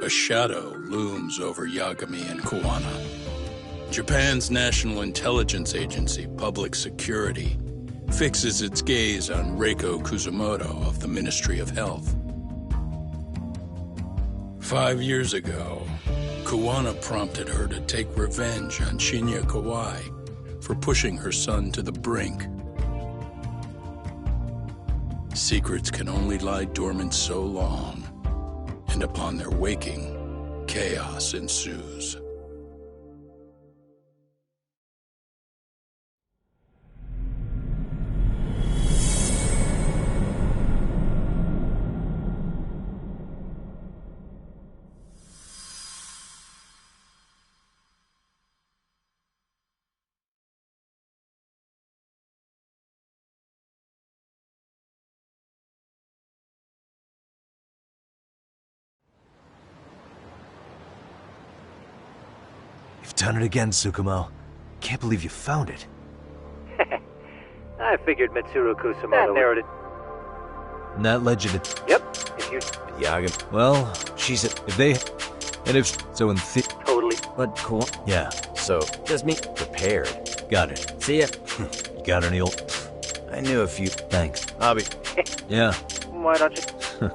A shadow looms over Yagami and Kuwana. Japan's National Intelligence Agency, Public Security, fixes its gaze on Reiko Kuzumoto of the Ministry of Health. 5 years ago, Kuwana prompted her to take revenge on Shinya Kawai for pushing her son to the brink. Secrets can only lie dormant so long, and upon their waking, chaos ensues. You've done it again, Tsukumo. Can't believe you found it. I figured Mitsuru Kusumoto narrowed it. And that legend... Yep, if you... Yaga... Well, she's... If they... And if... So in Totally. But cool. Yeah, so... Just me. Prepared. Got it. See ya. You got any old... I knew a few... Thanks. Hobby. Yeah. Why don't you...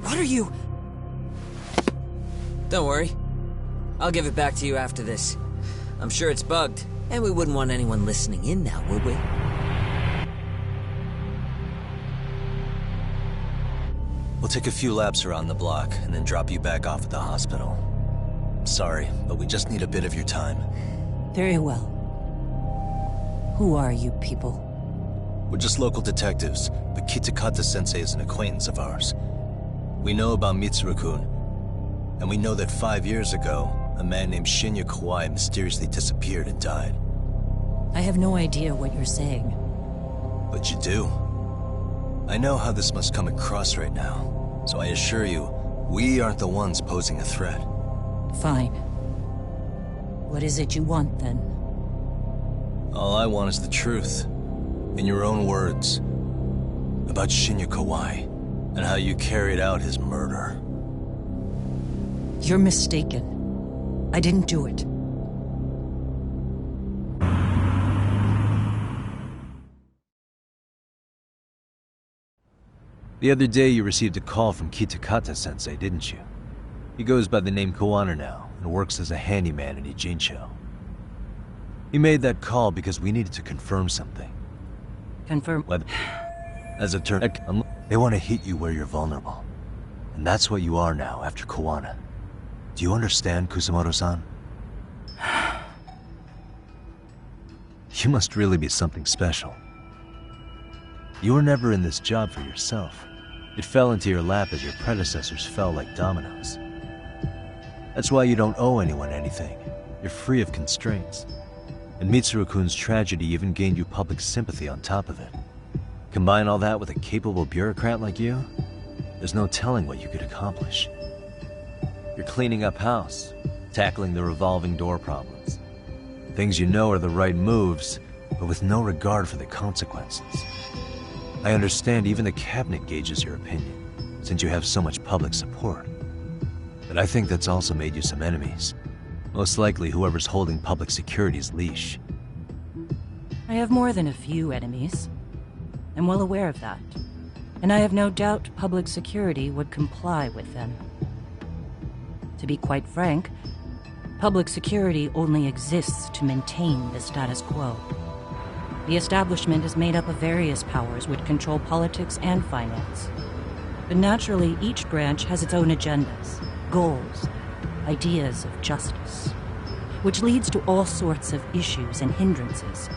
What are you... Don't worry. I'll give it back to you after this. I'm sure it's bugged, and we wouldn't want anyone listening in now, would we? We'll take a few laps around the block, and then drop you back off at the hospital. Sorry, but we just need a bit of your time. Very well. Who are you people? We're just local detectives, but Kitakata-sensei is an acquaintance of ours. We know about Mitsuru-kun, and we know that 5 years ago, a man named Shinya Kawai mysteriously disappeared and died. I have no idea what you're saying. But you do. I know how this must come across right now, so I assure you, we aren't the ones posing a threat. Fine. What is it you want, then? All I want is the truth. In your own words. About Shinya Kawai, and how you carried out his murder. You're mistaken. I didn't do it. The other day you received a call from Kitakata-sensei, didn't you? He goes by the name Koana now, and works as a handyman in Ijincho. He made that call because we needed to confirm something. Confirm? As it turned out, they want to hit you where you're vulnerable. And that's what you are now after Koana. Do you understand, Kusamoto-san? You must really be something special. You were never in this job for yourself. It fell into your lap as your predecessors fell like dominoes. That's why you don't owe anyone anything. You're free of constraints. And Mitsuru-kun's tragedy even gained you public sympathy on top of it. Combine all that with a capable bureaucrat like you, there's no telling what you could accomplish. You're cleaning up house, tackling the revolving door problems. Things you know are the right moves, but with no regard for the consequences. I understand even the cabinet gauges your opinion, since you have so much public support. But I think that's also made you some enemies. Most likely whoever's holding public security's leash. I have more than a few enemies. I'm well aware of that. And I have no doubt public security would comply with them. To be quite frank, public security only exists to maintain the status quo. The establishment is made up of various powers which control politics and finance. But naturally, each branch has its own agendas, goals, ideas of justice, which leads to all sorts of issues and hindrances,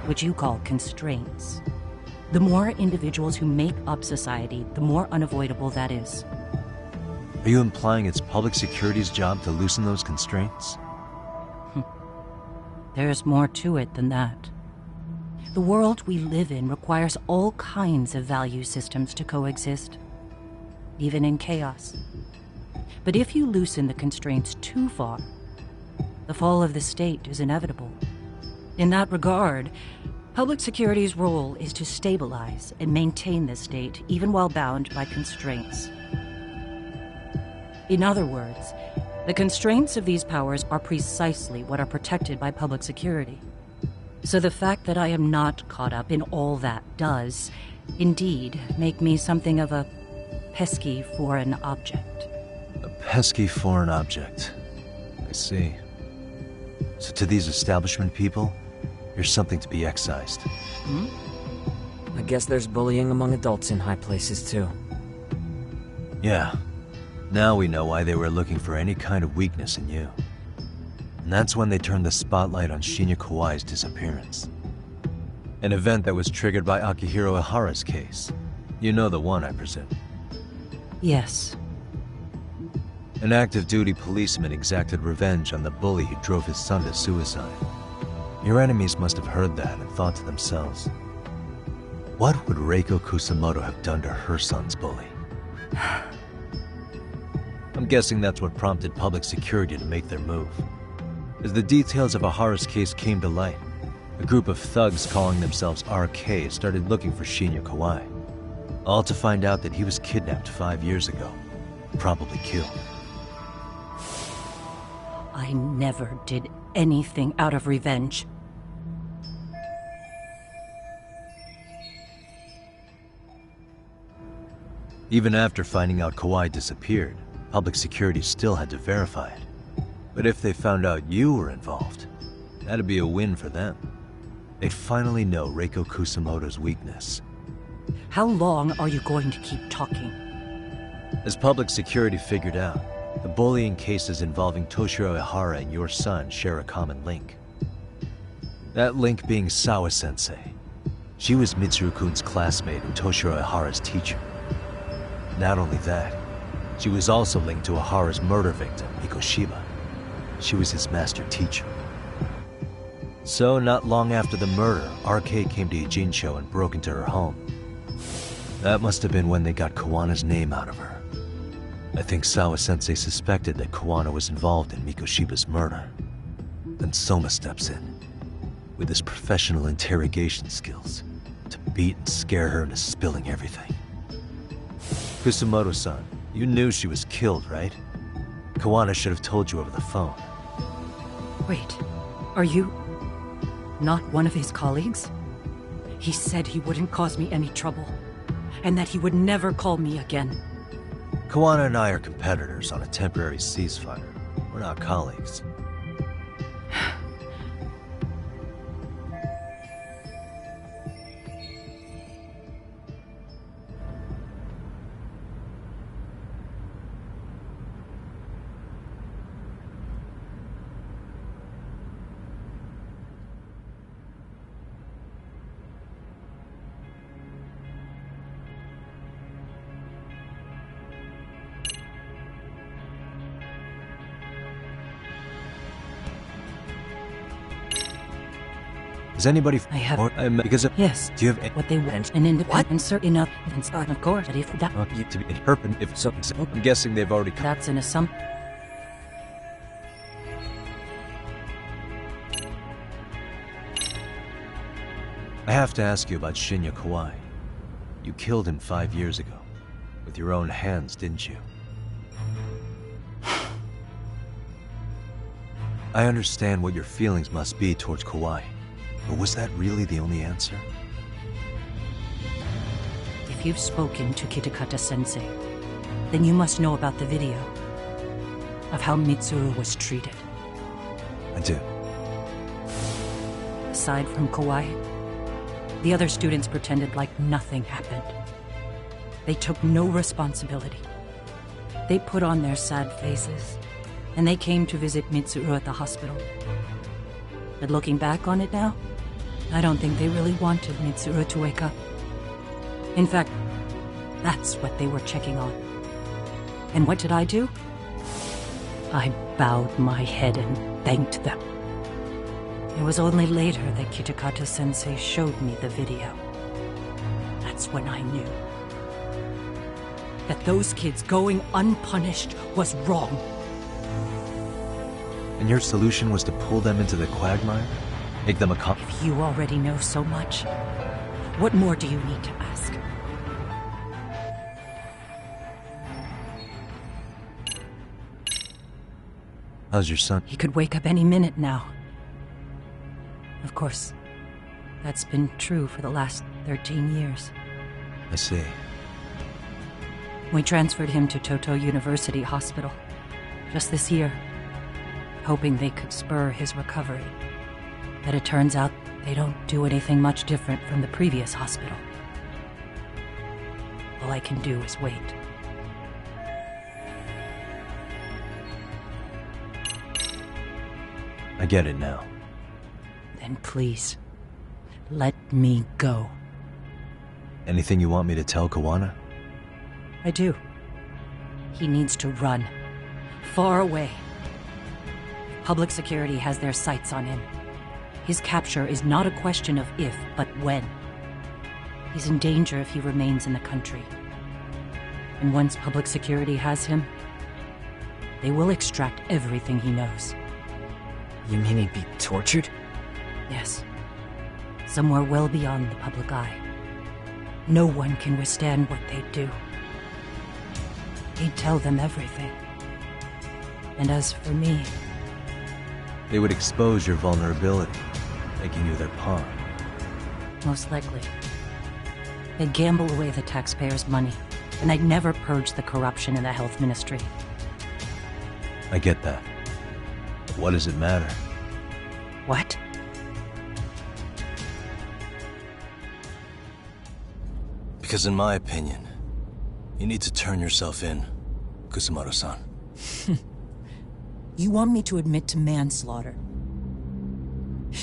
which you call constraints. The more individuals who make up society, the more unavoidable that is. Are you implying it's public security's job to loosen those constraints? There's more to it than that. The world we live in requires all kinds of value systems to coexist, even in chaos. But if you loosen the constraints too far, the fall of the state is inevitable. In that regard, public security's role is to stabilize and maintain the state, even while bound by constraints. In other words, the constraints of these powers are precisely what are protected by public security. So the fact that I am not caught up in all that does, indeed, make me something of a pesky foreign object. A pesky foreign object. I see. So to these establishment people, you're something to be excised. I guess there's bullying among adults in high places, too. Yeah. Now we know why they were looking for any kind of weakness in you. And that's when they turned the spotlight on Shinya Kawai's disappearance. An event that was triggered by Akihiro Ihara's case. You know the one, I presume. Yes. An active-duty policeman exacted revenge on the bully who drove his son to suicide. Your enemies must have heard that and thought to themselves, what would Reiko Kusamoto have done to her son's bully? I'm guessing that's what prompted public security to make their move. As the details of Ihara's case came to light, a group of thugs calling themselves RK started looking for Shinya Kawai, all to find out that he was kidnapped 5 years ago, probably killed. I never did anything out of revenge. Even after finding out Kawhi disappeared, public security still had to verify it. But if they found out you were involved, that'd be a win for them. They'd finally know Reiko Kusamoto's weakness. How long are you going to keep talking? As public security figured out, the bullying cases involving Toshiro Ihara and your son share a common link. That link being Sawa-sensei. She was Mitsuru-kun's classmate and Toshiro Ihara's teacher. Not only that, she was also linked to Ihara's murder victim, Mikoshiba. She was his master teacher. So, not long after the murder, RK came to Ijincho and broke into her home. That must have been when they got Kawana's name out of her. I think Sawa-sensei suspected that Kawana was involved in Mikoshiba's murder. Then Soma steps in, with his professional interrogation skills, to beat and scare her into spilling everything. Kusamoto-san, you knew she was killed, right? Kawana should have told you over the phone. Wait, are you not one of his colleagues? He said he wouldn't cause me any trouble, and that he would never call me again. Kawana and I are competitors on a temporary ceasefire. We're not colleagues. Is anybody? I have. Because of. Yes. Do you have what they want? An independent certain enough. Of course. If that. To be interpreted, if so, I'm guessing they've already. That's an assumption. I have to ask you about Shinya Kawai. You killed him 5 years ago, with your own hands, didn't you? I understand what your feelings must be towards Kawai. But was that really the only answer? If you've spoken to Kitakata-sensei, then you must know about the video of how Mitsuru was treated. I do. Aside from Kawai, the other students pretended like nothing happened. They took no responsibility. They put on their sad faces, and they came to visit Mitsuru at the hospital. But looking back on it now, I don't think they really wanted Mitsuru to wake up. In fact, that's what they were checking on. And what did I do? I bowed my head and thanked them. It was only later that Kitakata-sensei showed me the video. That's when I knew that those kids going unpunished was wrong. And your solution was to pull them into the quagmire? Make them a cop? If you already know so much, what more do you need to ask? How's your son? He could wake up any minute now. Of course, that's been true for the last 13 years. I see. We transferred him to Toto University Hospital just this year, hoping they could spur his recovery. But it turns out they don't do anything much different from the previous hospital. All I can do is wait. I get it now. Then please, let me go. Anything you want me to tell Kawana? I do. He needs to run. Far away. Public security has their sights on him. His capture is not a question of if, but when. He's in danger if he remains in the country. And once public security has him, they will extract everything he knows. You mean he'd be tortured? Yes. Somewhere well beyond the public eye. No one can withstand what they do. He'd tell them everything. And as for me... They would expose your vulnerability, making you their pawn. Most likely. They'd gamble away the taxpayers' money and I'd never purged the corruption in the health ministry. I get that. But what does it matter? What? Because in my opinion, you need to turn yourself in, Kusumoto-san. You want me to admit to manslaughter?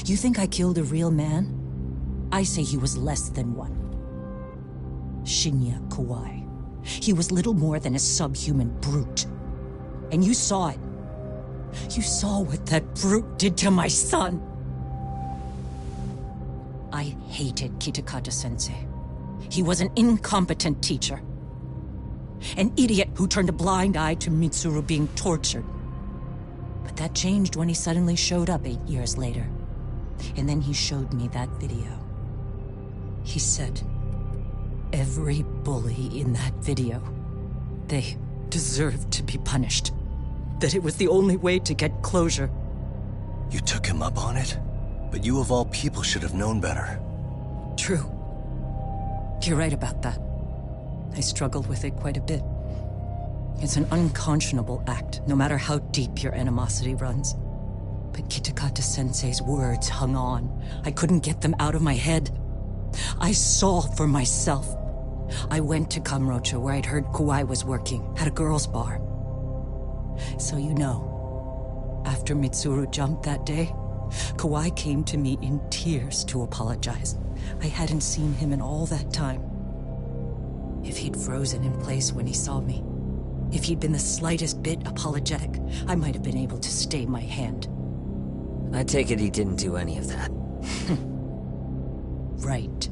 You think I killed a real man? I say he was less than one. Shinya Kawai. He was little more than a subhuman brute. And you saw it. You saw what that brute did to my son. I hated Kitakata-sensei. He was an incompetent teacher. An idiot who turned a blind eye to Mitsuru being tortured. But that changed when he suddenly showed up 8 years later. And then he showed me that video. He said, every bully in that video, they deserved to be punished. That it was the only way to get closure. You took him up on it? But you of all people should have known better. True. You're right about that. I struggled with it quite a bit. It's an unconscionable act, no matter how deep your animosity runs. But Kitakata-sensei's words hung on. I couldn't get them out of my head. I saw for myself. I went to Kamurocho, where I'd heard Kawai was working, at a girls' bar. So you know, after Mitsuru jumped that day, Kawai came to me in tears to apologize. I hadn't seen him in all that time. If he'd frozen in place when he saw me, if he'd been the slightest bit apologetic, I might have been able to stay my hand. I take it he didn't do any of that. Right.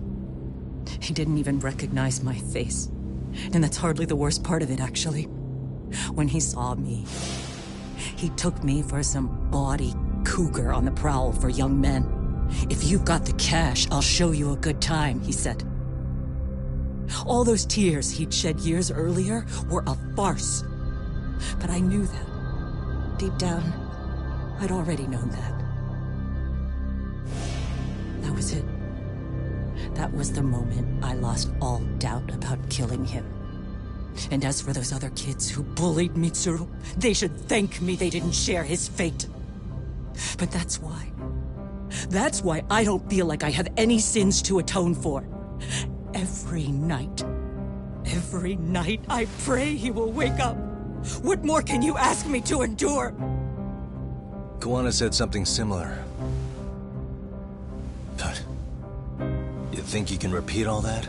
He didn't even recognize my face. And that's hardly the worst part of it, actually. When he saw me, he took me for some bawdy cougar on the prowl for young men. If you've got the cash, I'll show you a good time, he said. All those tears he'd shed years earlier were a farce. But I knew that. Deep down, I'd already known that. That was it. That was the moment I lost all doubt about killing him. And as for those other kids who bullied Mitsuru, they should thank me they didn't share his fate. But that's why. That's why I don't feel like I have any sins to atone for. Every night I pray he will wake up. What more can you ask me to endure? Kuwana said something similar. But you think you can repeat all that?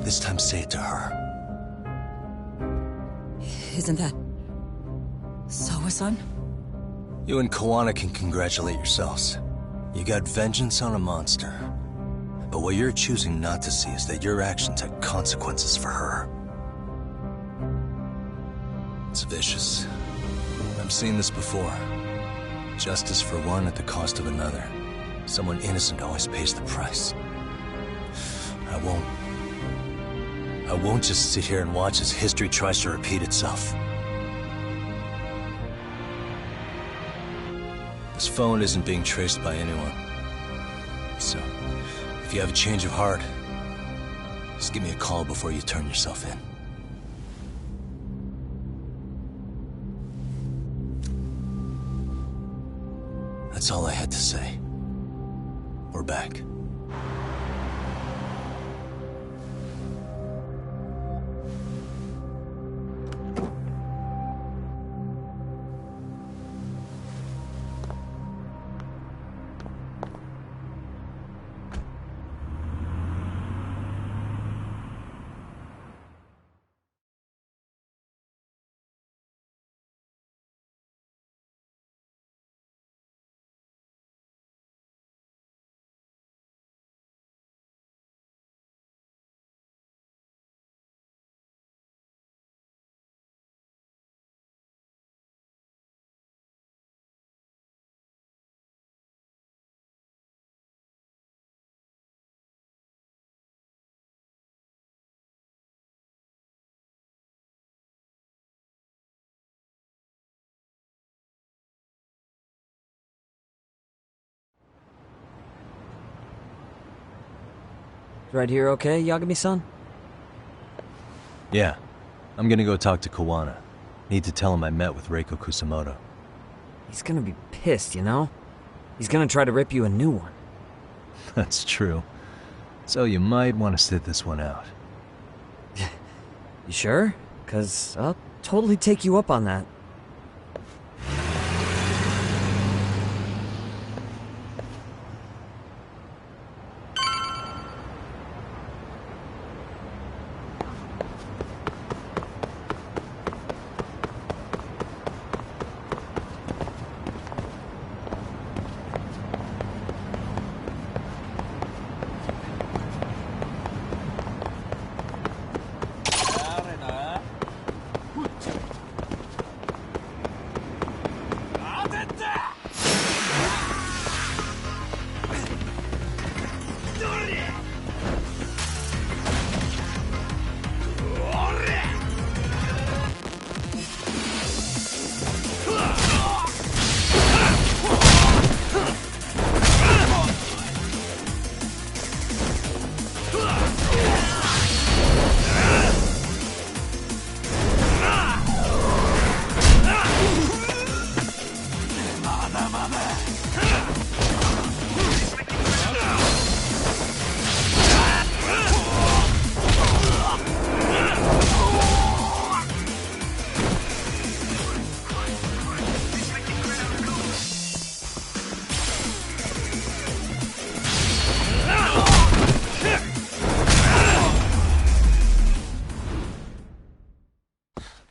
This time say it to her. Isn't that Sawa-san? You and Kuwana can congratulate yourselves. You got vengeance on a monster. But what you're choosing not to see is that your actions had consequences for her. It's vicious. I've seen this before. Justice for one at the cost of another. Someone innocent always pays the price. I won't just sit here and watch as history tries to repeat itself. This phone isn't being traced by anyone. So, if you have a change of heart, just give me a call before you turn yourself in. That's all I had to say. We're back. Right here okay, Yagami-san? Yeah. I'm gonna go talk to Kawana. Need to tell him I met with Reiko Kusamoto. He's gonna be pissed, you know? He's gonna try to rip you a new one. That's true. So you might want to sit this one out. You sure? 'Cause I'll totally take you up on that.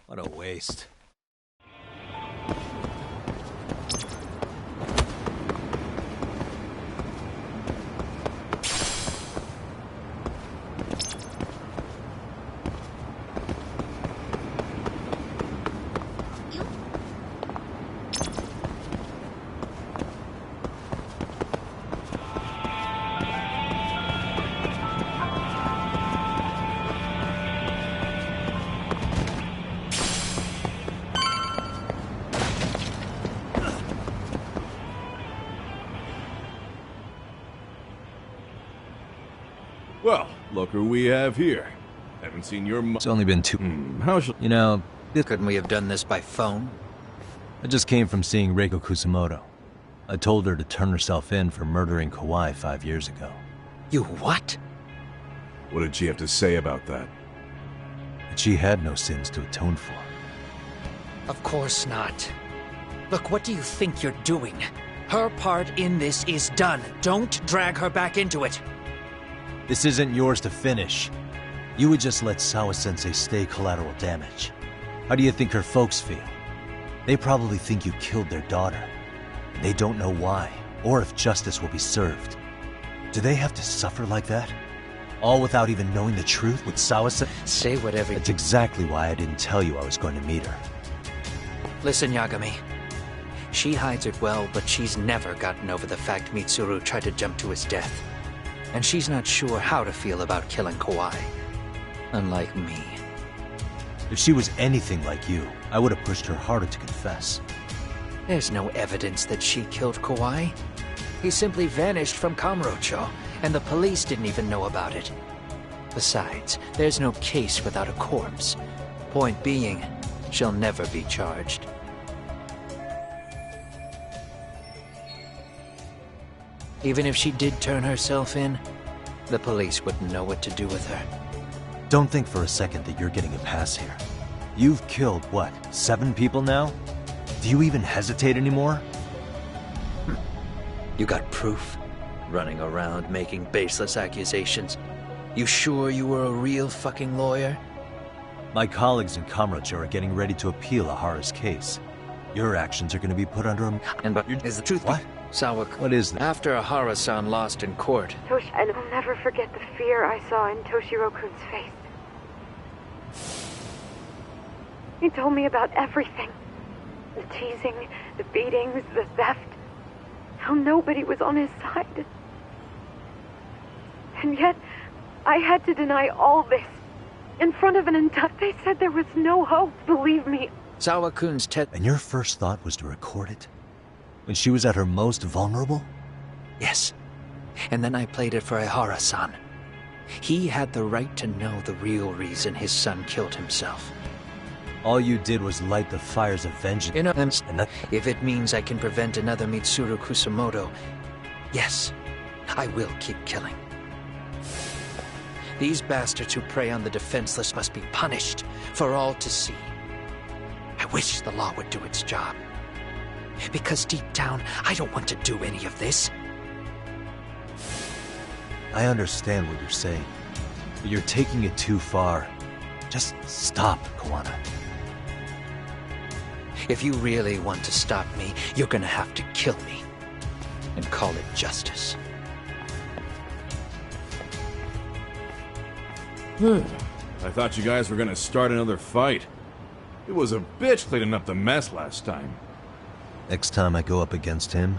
What a waste. Well, look who we have here. Haven't seen your It's only been 2... how shall... You know, Couldn't we have done this by phone? I just came from seeing Reiko Kusamoto. I told her to turn herself in for murdering Kawai 5 years ago. You what? What did she have to say about that? But she had no sins to atone for. Of course not. Look, what do you think you're doing? Her part in this is done. Don't drag her back into it. This isn't yours to finish. You would just let Sawa-sensei stay collateral damage. How do you think her folks feel? They probably think you killed their daughter. They don't know why, or if justice will be served. Do they have to suffer like that? All without even knowing the truth with Sawa-sensei? Say whatever That's exactly why I didn't tell you I was going to meet her. Listen, Yagami. She hides it well, but she's never gotten over the fact Mitsuru tried to jump to his death. And she's not sure how to feel about killing Kawai. Unlike me. If she was anything like you, I would have pushed her harder to confess. There's no evidence that she killed Kawai. He simply vanished from Kamurocho, and the police didn't even know about it. Besides, there's no case without a corpse. Point being, she'll never be charged. Even if she did turn herself in, the police wouldn't know what to do with her. Don't think for a second that you're getting a pass here. You've killed, what, 7 people now? Do you even hesitate anymore? You got proof? Running around making baseless accusations. You sure you were a real fucking lawyer? My colleagues in Kamurocho are getting ready to appeal Ahara's case. Your actions are going to be put under a... And but is the truth... What? What is that? After Ahara-san lost in court... And I'll never forget the fear I saw in Toshiro-kun's face. He told me about everything. The teasing, the beatings, the theft. How nobody was on his side. And yet, I had to deny all this. In front of an entire... They said there was no hope, believe me. Sawa-kun's And your first thought was to record it? When she was at her most vulnerable? Yes. And then I played it for Ahara-san. He had the right to know the real reason his son killed himself. All you did was light the fires of vengeance. You know, And that... if it means I can prevent another Mitsuru Kusamoto, yes, I will keep killing. These bastards who prey on the defenseless must be punished for all to see. I wish the law would do its job. Because deep down, I don't want to do any of this. I understand what you're saying, but you're taking it too far. Just stop, Koana. If you really want to stop me, you're gonna have to kill me. And call it justice. I thought you guys were gonna start another fight. It was a bitch cleaning up the mess last time. Next time I go up against him,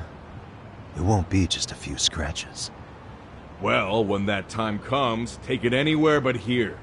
it won't be just a few scratches. Well, when that time comes, take it anywhere but here.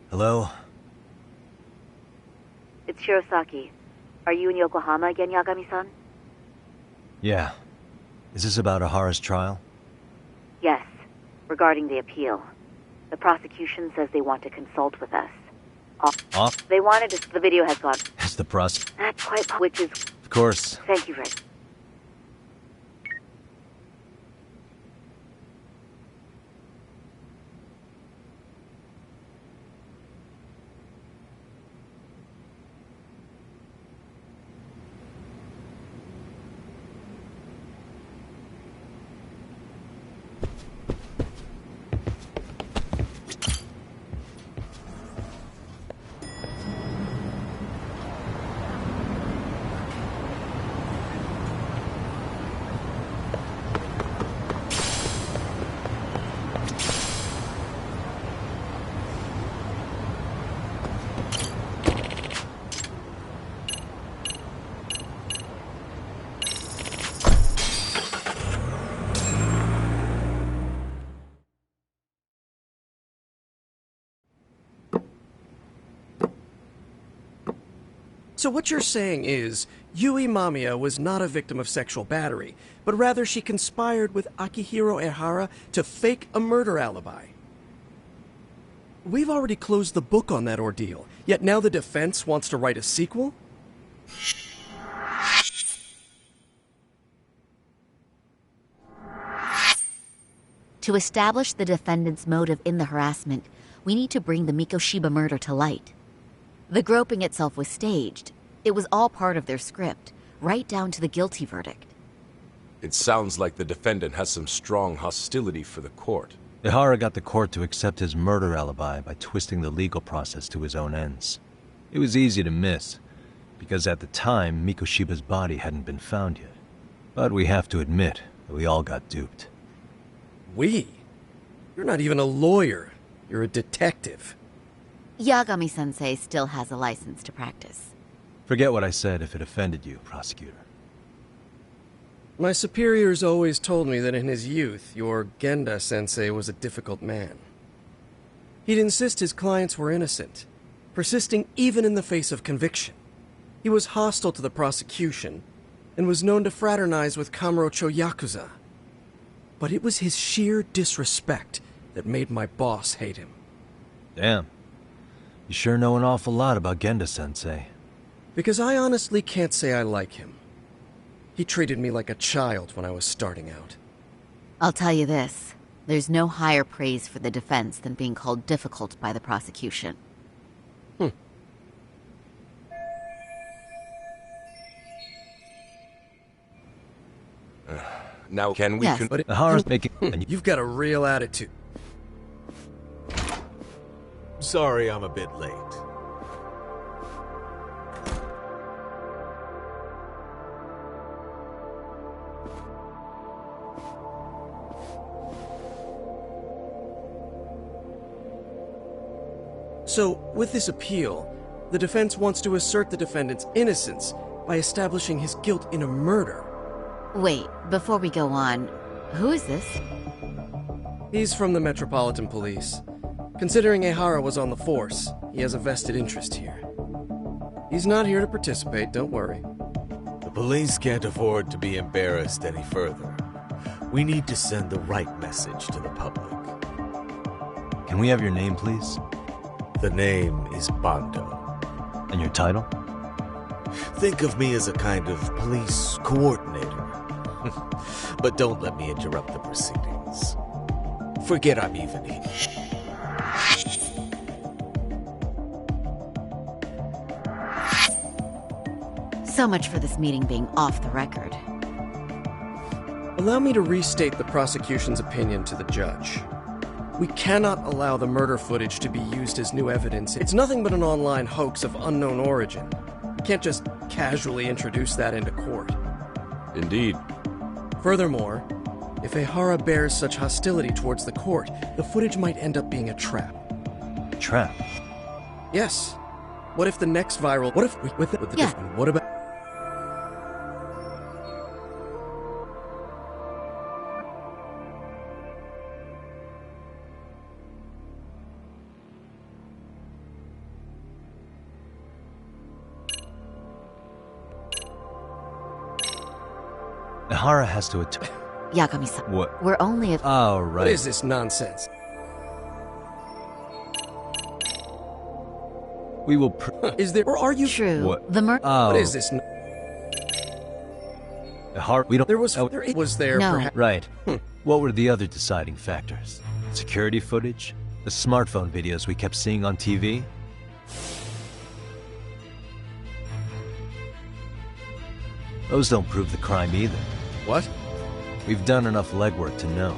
Hello? It's Shirosaki. Are you in Yokohama again, Yagami-san? Yeah. Is this about Ahara's trial? Yes. Regarding the appeal. The prosecution says they want to consult with us. Off? They wanted to... The video has gone... It's the pros... That's quite... Which is... Of course. Thank you, Rick. So what you're saying is, Yui Mamiya was not a victim of sexual battery, but rather she conspired with Akihiro Ehara to fake a murder alibi. We've already closed the book on that ordeal, yet now the defense wants to write a sequel? To establish the defendant's motive in the harassment, we need to bring the Mikoshiba murder to light. The groping itself was staged. It was all part of their script, right down to the guilty verdict. It sounds like the defendant has some strong hostility for the court. Ehara got the court to accept his murder alibi by twisting the legal process to his own ends. It was easy to miss, because at the time, Mikoshiba's body hadn't been found yet. But we have to admit that we all got duped. We? You're not even a lawyer. You're a detective. Yagami-sensei still has a license to practice. Forget what I said if it offended you, prosecutor. My superiors always told me that in his youth, your Genda-sensei was a difficult man. He'd insist his clients were innocent, persisting even in the face of conviction. He was hostile to the prosecution, and was known to fraternize with Kamurocho Yakuza. But it was his sheer disrespect that made my boss hate him. Damn. You sure know an awful lot about Genda-sensei. Because I honestly can't say I like him. He treated me like a child when I was starting out. I'll tell you this. There's no higher praise for the defense than being called difficult by the prosecution. Now can we... Yes. But Ehara's making... You've got a real attitude. Sorry I'm a bit late. So, with this appeal, the defense wants to assert the defendant's innocence by establishing his guilt in a murder. Wait, before we go on, who is this? He's from the Metropolitan Police. Considering Ehara was on the force, he has a vested interest here. He's not here to participate, don't worry. The police can't afford to be embarrassed any further. We need to send the right message to the public. Can we have your name, please? The name is Bando. And your title? Think of me as a kind of police coordinator. But don't let me interrupt the proceedings. Forget I'm even here. So much for this meeting being off the record. Allow me to restate the prosecution's opinion to the judge. We cannot allow the murder footage to be used as new evidence. It's nothing but an online hoax of unknown origin. Can't just casually introduce that into court. Indeed. Furthermore, if Ehara bears such hostility towards the court, the footage might end up being a trap. A trap? Yes. What if the next viral... What if... With the Yeah. different... What about... Ehara has to Yagami-san. What? We're only a... Oh, right. What is this nonsense? We will Is there... Or are you... True. What? The murder... Oh. What is this... Ehara... We don't... There was... There was there... No. Perhaps... Right. What were the other deciding factors? Security footage? The smartphone videos we kept seeing on TV? Those don't prove the crime either. What? We've done enough legwork to know.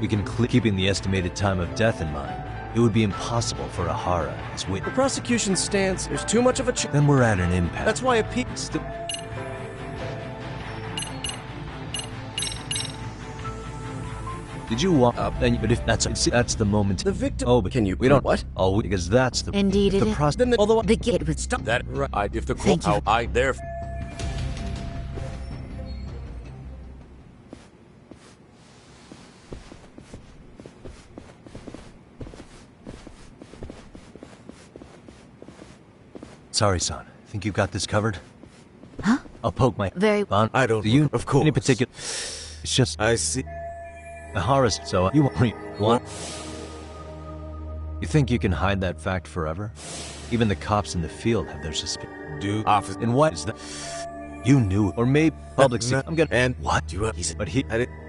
We can keeping the estimated time of death in mind. It would be impossible for Ahara as The witness. prosecution's stance, there's too much of a Then we're at an impasse. That's why a pe- Did you walk up? Then, but if that's the moment. The victim. Oh, but Can you? We don't. What? Oh, because that's the. Indeed, the it pros- Then although the gate would stop. That if the Thank you. I there. Sorry, son. Think you've got this covered? Huh? I'll poke my. Very. I don't. Do you? Of course. Any particular? It's just I see. Ahara's. So you want? You think you can hide that fact forever? Even the cops in the field have their suspicion. Do office. And what is that? You knew, or maybe public. I'm gonna. And What? you? He said. But he. I didn't.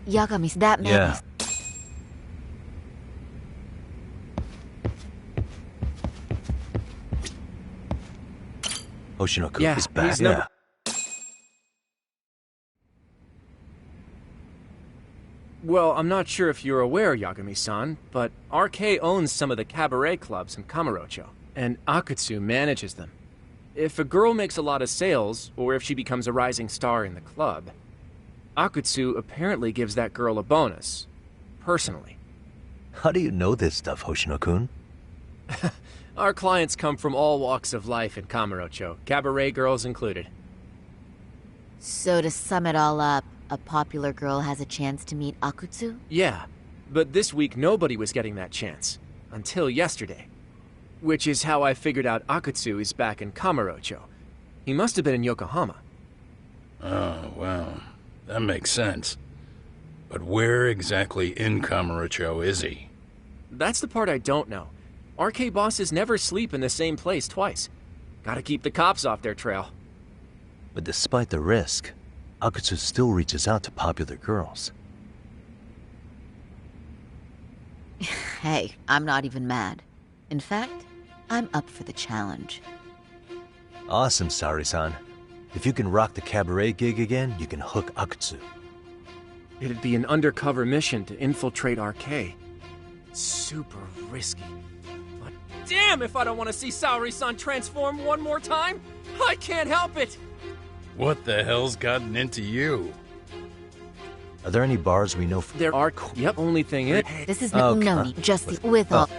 Yagami's that man. Yeah. Hoshinoku Yeah, is back. he's number- Yeah. Well, I'm not sure if you're aware, Yagami-san, but RK owns some of the cabaret clubs in Kamurocho, and Akutsu manages them. If a girl makes a lot of sales, or if she becomes a rising star in the club, Akutsu apparently gives that girl a bonus, personally. How do you know this stuff, Hoshino-kun? Our clients come from all walks of life in Kamurocho, cabaret girls included. So to sum it all up, a popular girl has a chance to meet Akutsu? Yeah, but this week nobody was getting that chance. Until yesterday. Which is how I figured out Akutsu is back in Kamurocho. He must have been in Yokohama. Oh, well, that makes sense. But where exactly in Kamurocho is he? That's the part I don't know. RK bosses never sleep in the same place twice. Gotta keep the cops off their trail. But despite the risk, Akutsu still reaches out to popular girls. Hey, I'm not even mad. In fact, I'm up for the challenge. Awesome, Saori-san. If you can rock the cabaret gig again, you can hook Akutsu. It'd be an undercover mission to infiltrate RK. Super risky. But damn if I don't want to see Saori-san transform one more time! I can't help it! What the hell's gotten into you? Are there any bars we know for? There are. Yep, only thing is. This is no, just with all.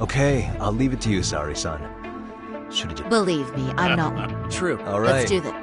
Okay, I'll leave it to you, Saori-san. Should've just... Believe me, I'm not. True. All right. Let's do this.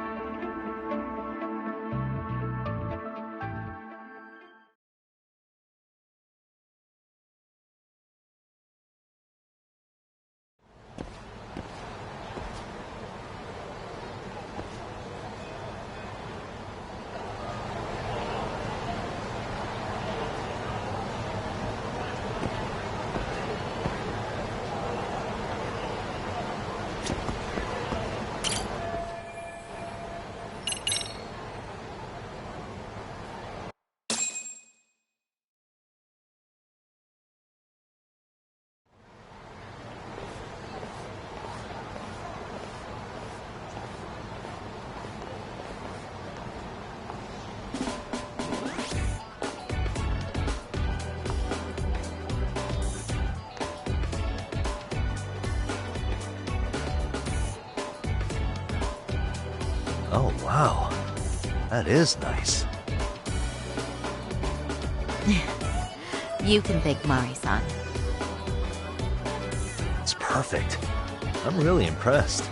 Oh, wow. That is nice. You can thank Mari-san. It's perfect. I'm really impressed.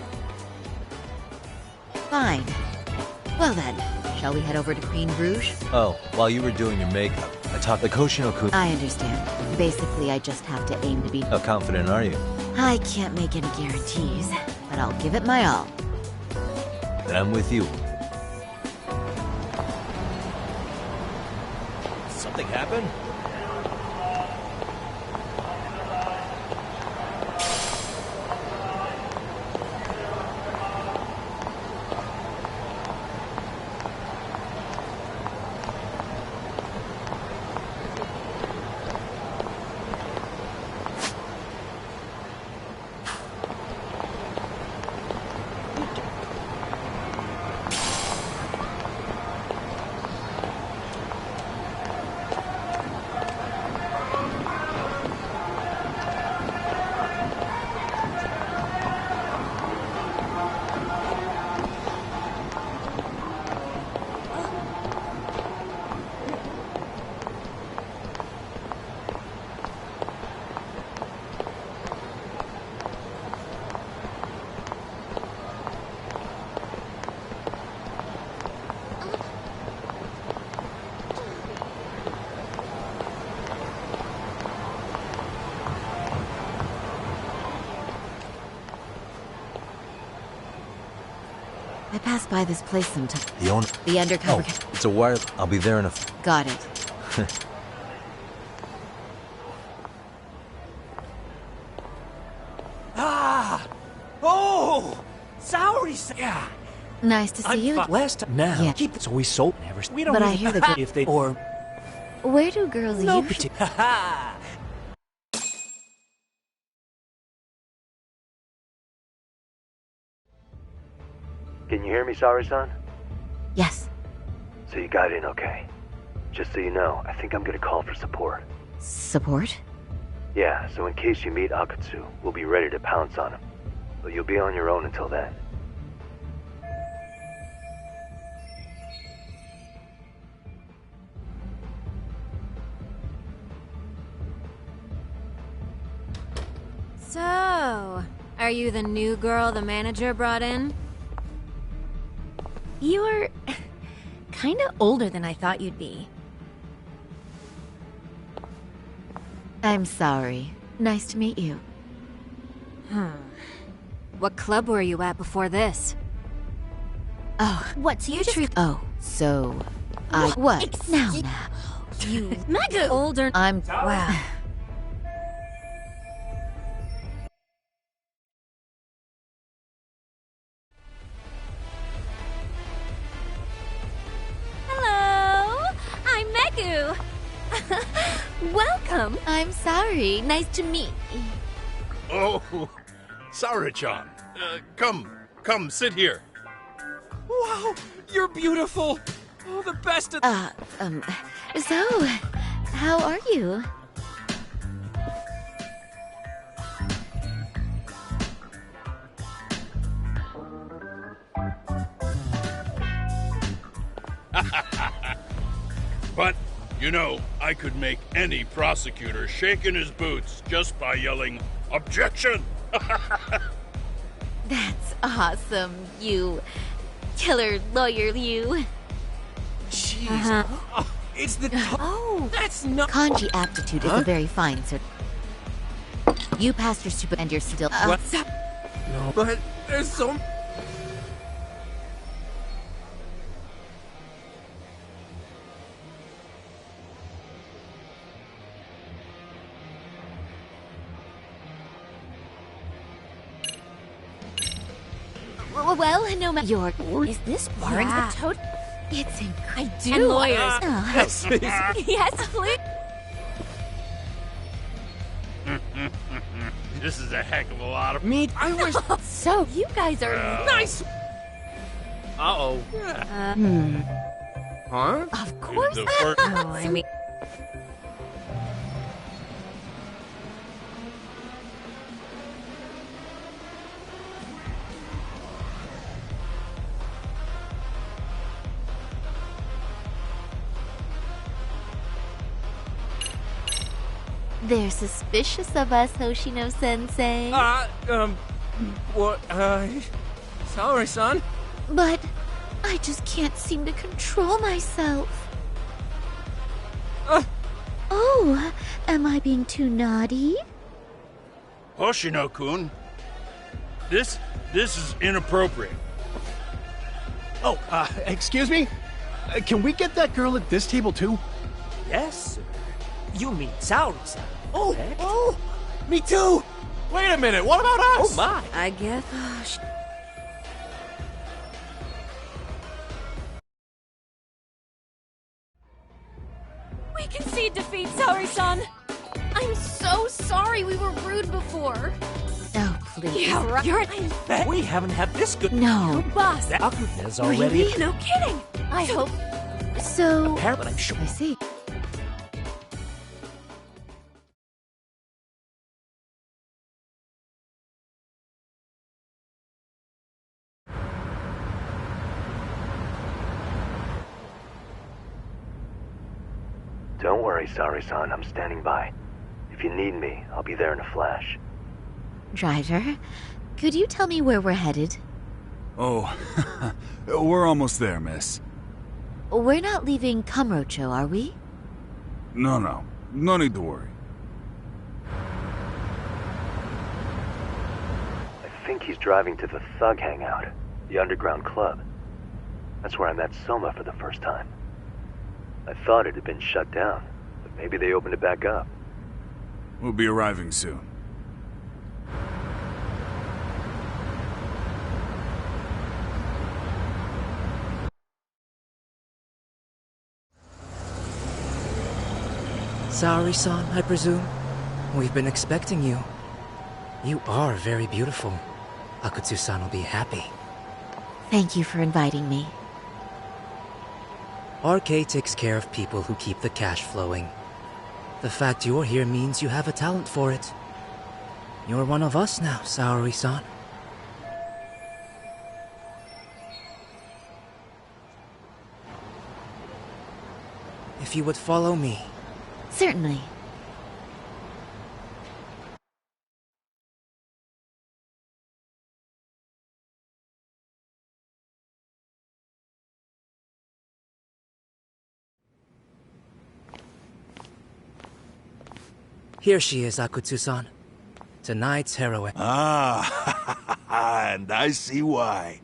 Fine. Well then, shall we head over to Queen Bruges? Oh, while you were doing your makeup, I talked to Koshino-kun. I understand. Basically, I just have to aim to be... How confident are you? I can't make any guarantees, but I'll give it my all. Then I'm with you. Something happened? I pass by this place sometimes. The owner? The undercover... Oh, it's a wire... I'll be there in a... Got it. Oh! Saori-san! Yeah. Nice to see you. Last time. Now. Yeah. Keep it so we sold never... We don't But I even- hear the... if they... Or... Where do girls No usually... particular... Ha Can you hear me, Saori-san? Yes. So you got in okay. Just so you know, I think I'm gonna call for support. Support? Yeah, so in case you meet Akutsu, we'll be ready to pounce on him. But you'll be on your own until then. So, are you the new girl the manager brought in? You're kinda older than I thought you'd be. I'm sorry. Nice to meet you. What club were you at before this? Oh, What, you just... oh, so... What? Now. You mega older... I'm... Wow. Welcome. I'm sorry. Nice to meet. Oh, Sari-chan. Come, sit here. Wow, you're beautiful. Oh, the best of... So, how are you? But, you know, I could make any prosecutor shake in his boots just by yelling, "Objection!" That's awesome, you killer lawyer, you. Jeez. Oh, it's the... Oh, that's not... Kanji aptitude is a very fine, sir. You passed your super and you're still... What? No, but there's so... Well, no matter your... Is this barring the toad? It's incredible. I do. And lawyers. Yes, please. Yes, please. This is a heck of a lot of... Me, I wish... So, you guys are Nice! Uh-oh. Huh? Of course. The first- Oh, I mean... They're suspicious of us, Hoshino-sensei. What, sorry, son. But I just can't seem to control myself. Oh, am I being too naughty? Hoshino-kun, this is inappropriate. Oh, excuse me? Can we get that girl at this table too? Yes, sir. You mean Saori-san. Oh, me too! Wait a minute, what about us? Oh my. I guess... We concede defeat, Saori-san! I'm so sorry we were rude before. Oh, please. Yeah, right. You're... I bet we haven't had this good... No. boss. That Akuna's already... Really? No kidding! I hope... So... Apparently, I'm sure... I see. Don't worry, Sari-san. I'm standing by. If you need me, I'll be there in a flash. Driver, could you tell me where we're headed? Oh, we're almost there, miss. We're not leaving Kamurocho, are we? No. No need to worry. I think he's driving to the Thug Hangout, the underground club. That's where I met Soma for the first time. I thought it had been shut down, but maybe they opened it back up. We'll be arriving soon. Saori-san, I presume? We've been expecting you. You are very beautiful. Akutsu-san will be happy. Thank you for inviting me. RK takes care of people who keep the cash flowing. The fact you're here means you have a talent for it. You're one of us now, Saori-san. If you would follow me. Certainly. Here she is, Akutsu-san. Tonight's heroine. Ah, and I see why.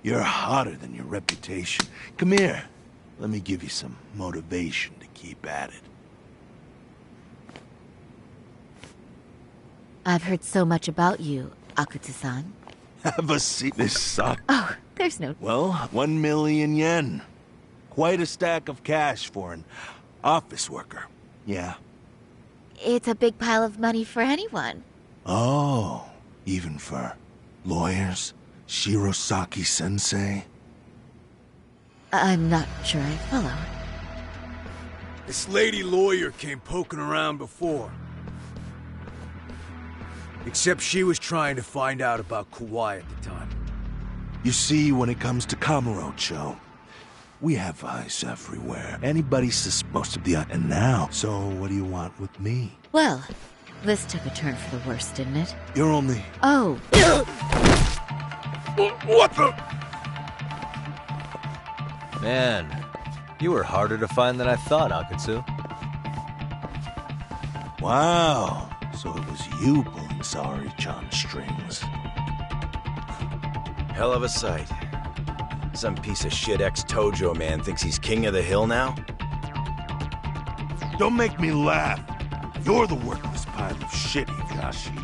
You're hotter than your reputation. Come here. Let me give you some motivation to keep at it. I've heard so much about you, Akutsu-san. Have a seat. This sucks. Oh, there's no... Well, 1 million yen. Quite a stack of cash for an Office worker. Yeah. It's a big pile of money for anyone. Oh, even for lawyers? Shirosaki-sensei? I'm not sure I follow. This lady lawyer came poking around before. Except she was trying to find out about Kauai at the time. You see, when it comes to Kamurocho, we have eyes everywhere. Anybody most of the... And now, so what do you want with me? Well, this took a turn for the worse, didn't it? You're only... Oh. What the... Man, you were harder to find than I thought, Akatsu. Wow, so it was you pulling Saori-chan's strings. Hell of a sight. Some piece of shit ex-Tojo man thinks he's king of the hill now? Don't make me laugh. You're the worthless pile of shit, Higashi.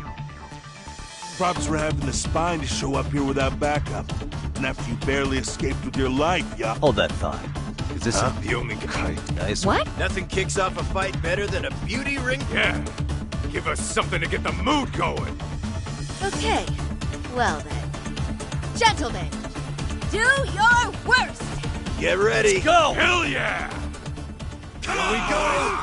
Props for having the spine to show up here without backup. And after you barely escaped with your life, yeah. Hold that thought. Is this the only guy? Nice. What? Nothing kicks off a fight better than a beauty ring? Yeah. Give us something to get the mood going. Okay. Well then. Gentlemen, do your worst! Get ready. Let's go! Hell yeah! Here we go!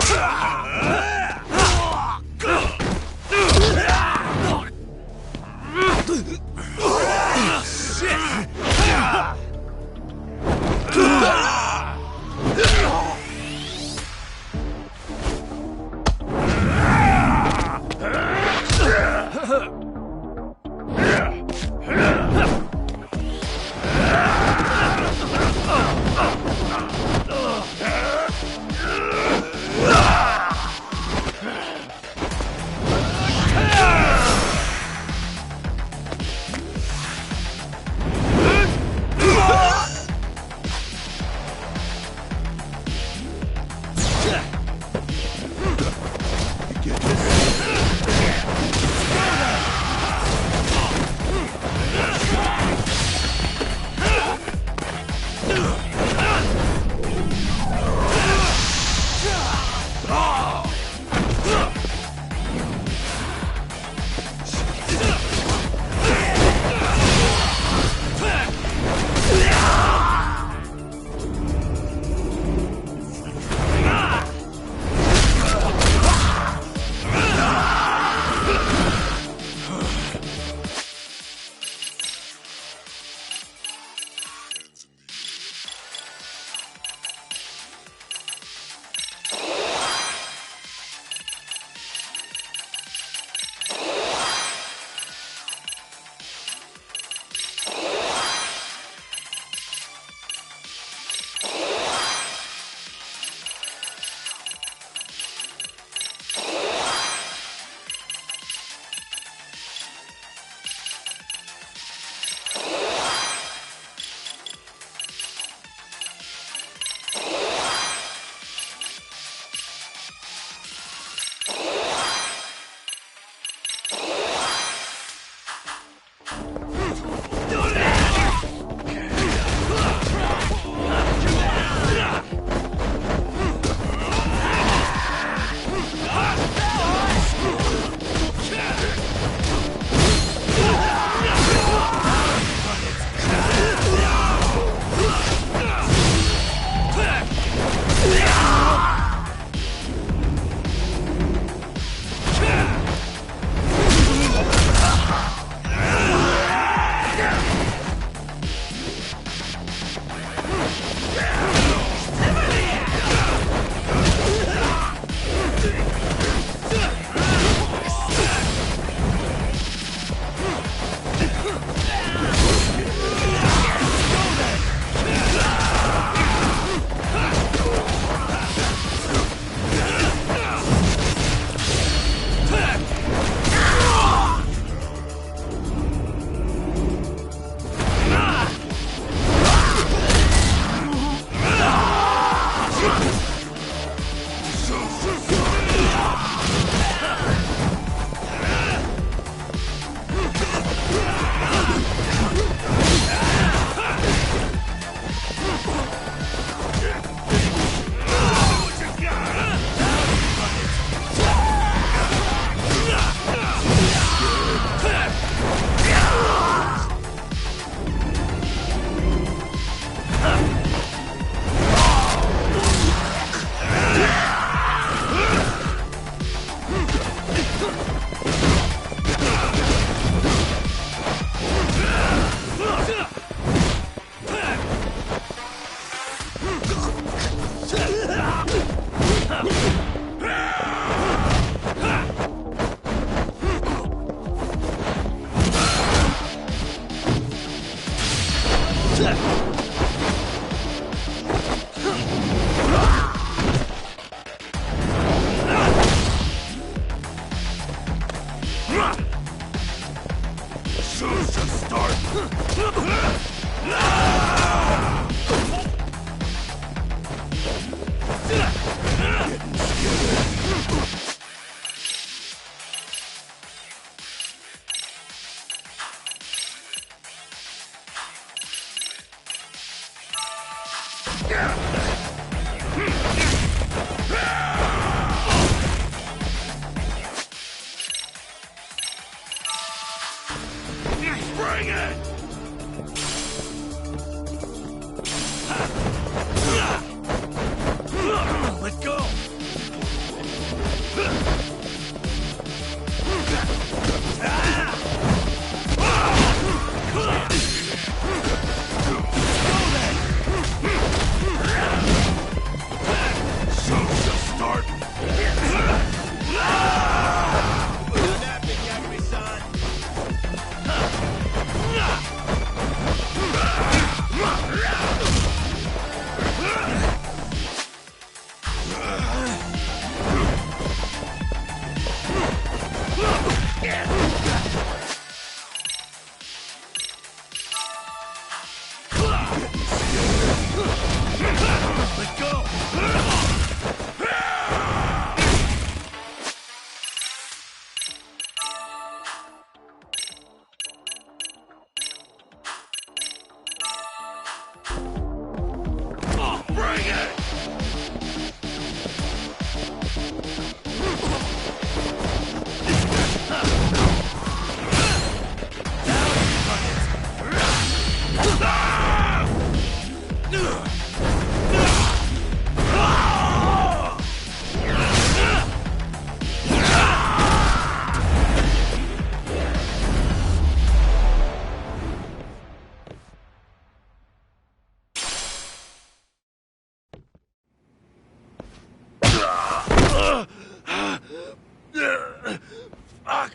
Fuck!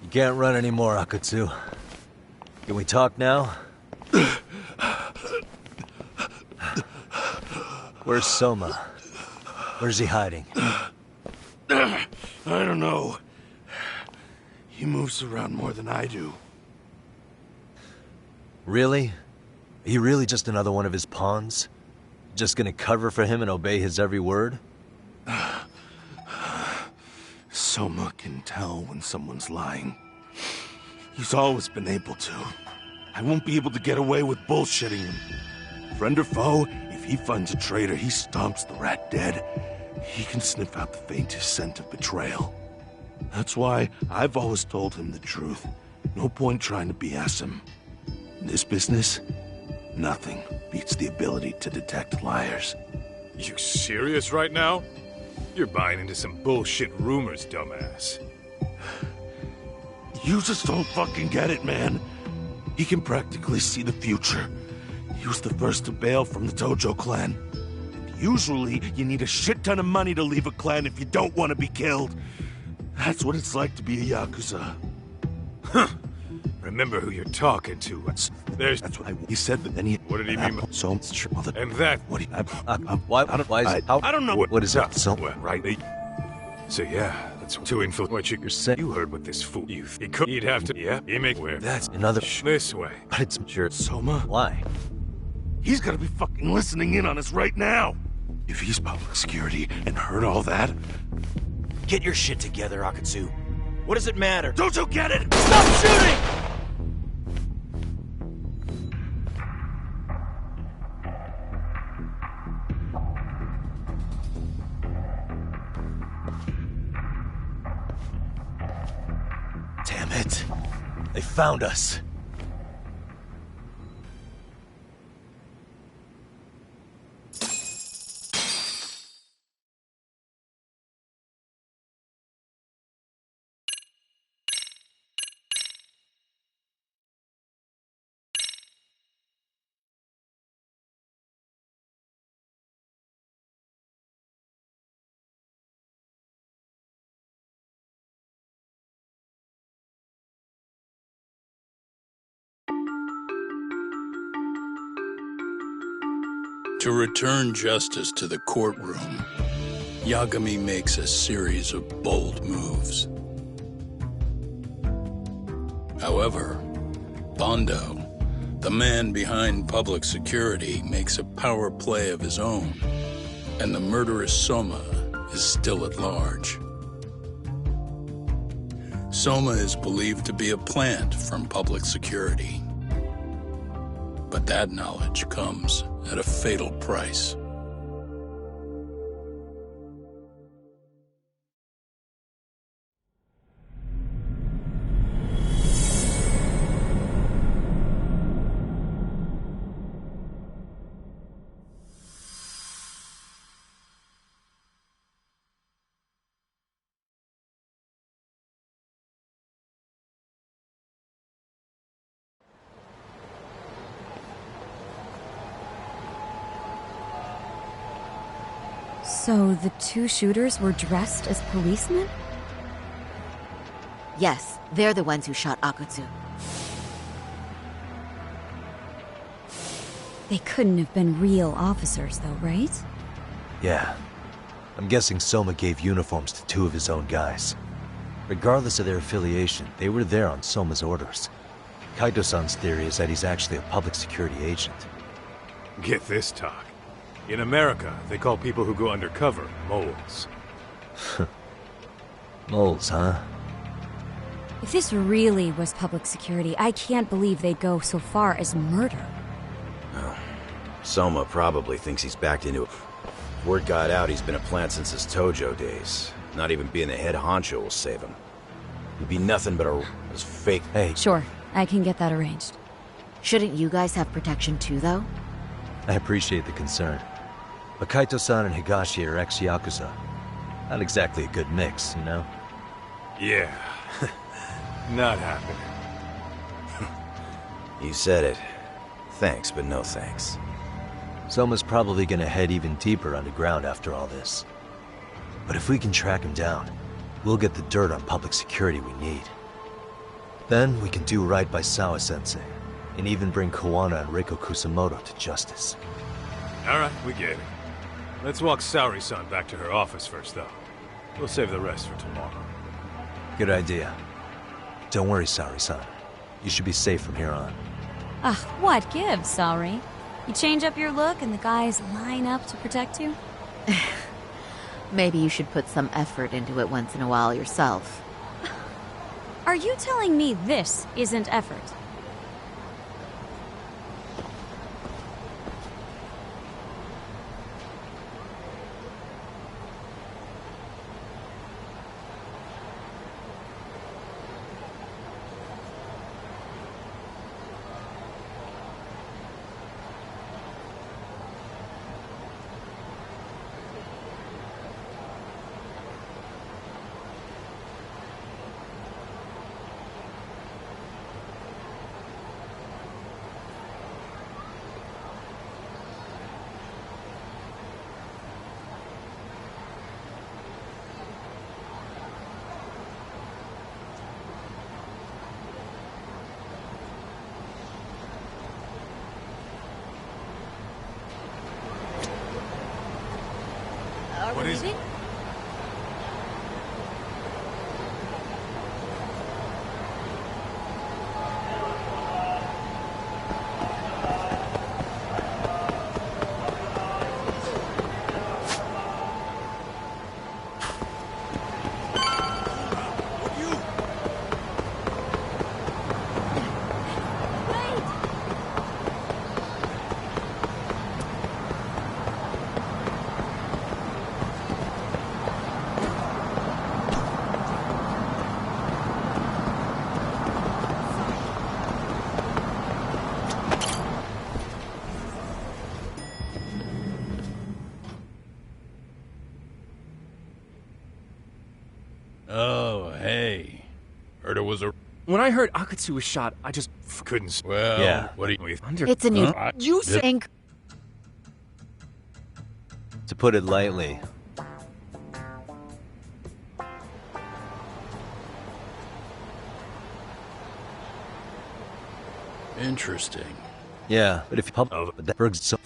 You can't run anymore, Akatsu. Can we talk now? Where's Soma? Where's he hiding? I don't know. He moves around more than I do. Really? Are you really just another one of his pawns? Just gonna cover for him and obey his every word? Soma can tell when someone's lying. He's always been able to. I won't be able to get away with bullshitting him. Friend or foe, if he finds a traitor, he stomps the rat dead. He can sniff out the faintest scent of betrayal. That's why I've always told him the truth. No point trying to BS him. In this business, nothing beats the ability to detect liars. You serious right now? You're buying into some bullshit rumors, dumbass. You just don't fucking get it, man. He can practically see the future. He was the first to bail from the Tojo clan. And usually, you need a shit ton of money to leave a clan if you don't want to be killed. That's what it's like to be a Yakuza. Huh. Remember who you're talking to. That's what he said, but then he... What did he mean by... So it's true. And that... What he... Why is it... I don't know what is it? So... Well, right. So yeah, that's to infiltrate what you're saying. You heard what this fool... He'd have to... Yeah, he make... Where? That's another... This way. But it's... Sure. Soma? Why? He's gotta be fucking listening in on us right now. If he's public security and heard all that... Get your shit together, Akatsu. What does it matter? Don't you get it? Stop shooting! Damn it. They found us. To return justice to the courtroom, Yagami makes a series of bold moves. However, Bondo, the man behind public security, makes a power play of his own, and the murderous Soma is still at large. Soma is believed to be a plant from public security. But that knowledge comes at a fatal price. So the two shooters were dressed as policemen? Yes, they're the ones who shot Akatsu. They couldn't have been real officers, though, right? Yeah. I'm guessing Soma gave uniforms to two of his own guys. Regardless of their affiliation, they were there on Soma's orders. Kaito-san's theory is that he's actually a public security agent. Get this talk. In America, they call people who go undercover moles. Moles, huh? If this really was public security, I can't believe they'd go so far as murder. Oh. Soma probably thinks he's backed into it. Word got out he's been a plant since his Tojo days. Not even being the head honcho will save him. He'd be nothing but a fake... Hey. Sure, I can get that arranged. Shouldn't you guys have protection too, though? I appreciate the concern. But Kaito-san and Higashi are ex-Yakuza. Not exactly a good mix, you know? Yeah. Not happening. You said it. Thanks, but no thanks. Soma's probably gonna head even deeper underground after all this. But if we can track him down, we'll get the dirt on public security we need. Then we can do right by Sawa-sensei, and even bring Koana and Reiko Kusamoto to justice. Alright, we get it. Let's walk Saori-san back to her office first, though. We'll save the rest for tomorrow. Good idea. Don't worry, Saori-san. You should be safe from here on. What gives, Saori? You change up your look and the guys line up to protect you? Maybe you should put some effort into it once in a while yourself. Are you telling me this isn't effort? What is it? Oh, hey. Heard it was a... When I heard Akatsu was shot, I just couldn't... Well, yeah. What do you... It's a new... Huh? You think... To put it lightly, Interesting. yeah, but if you pub... but that Berg's so...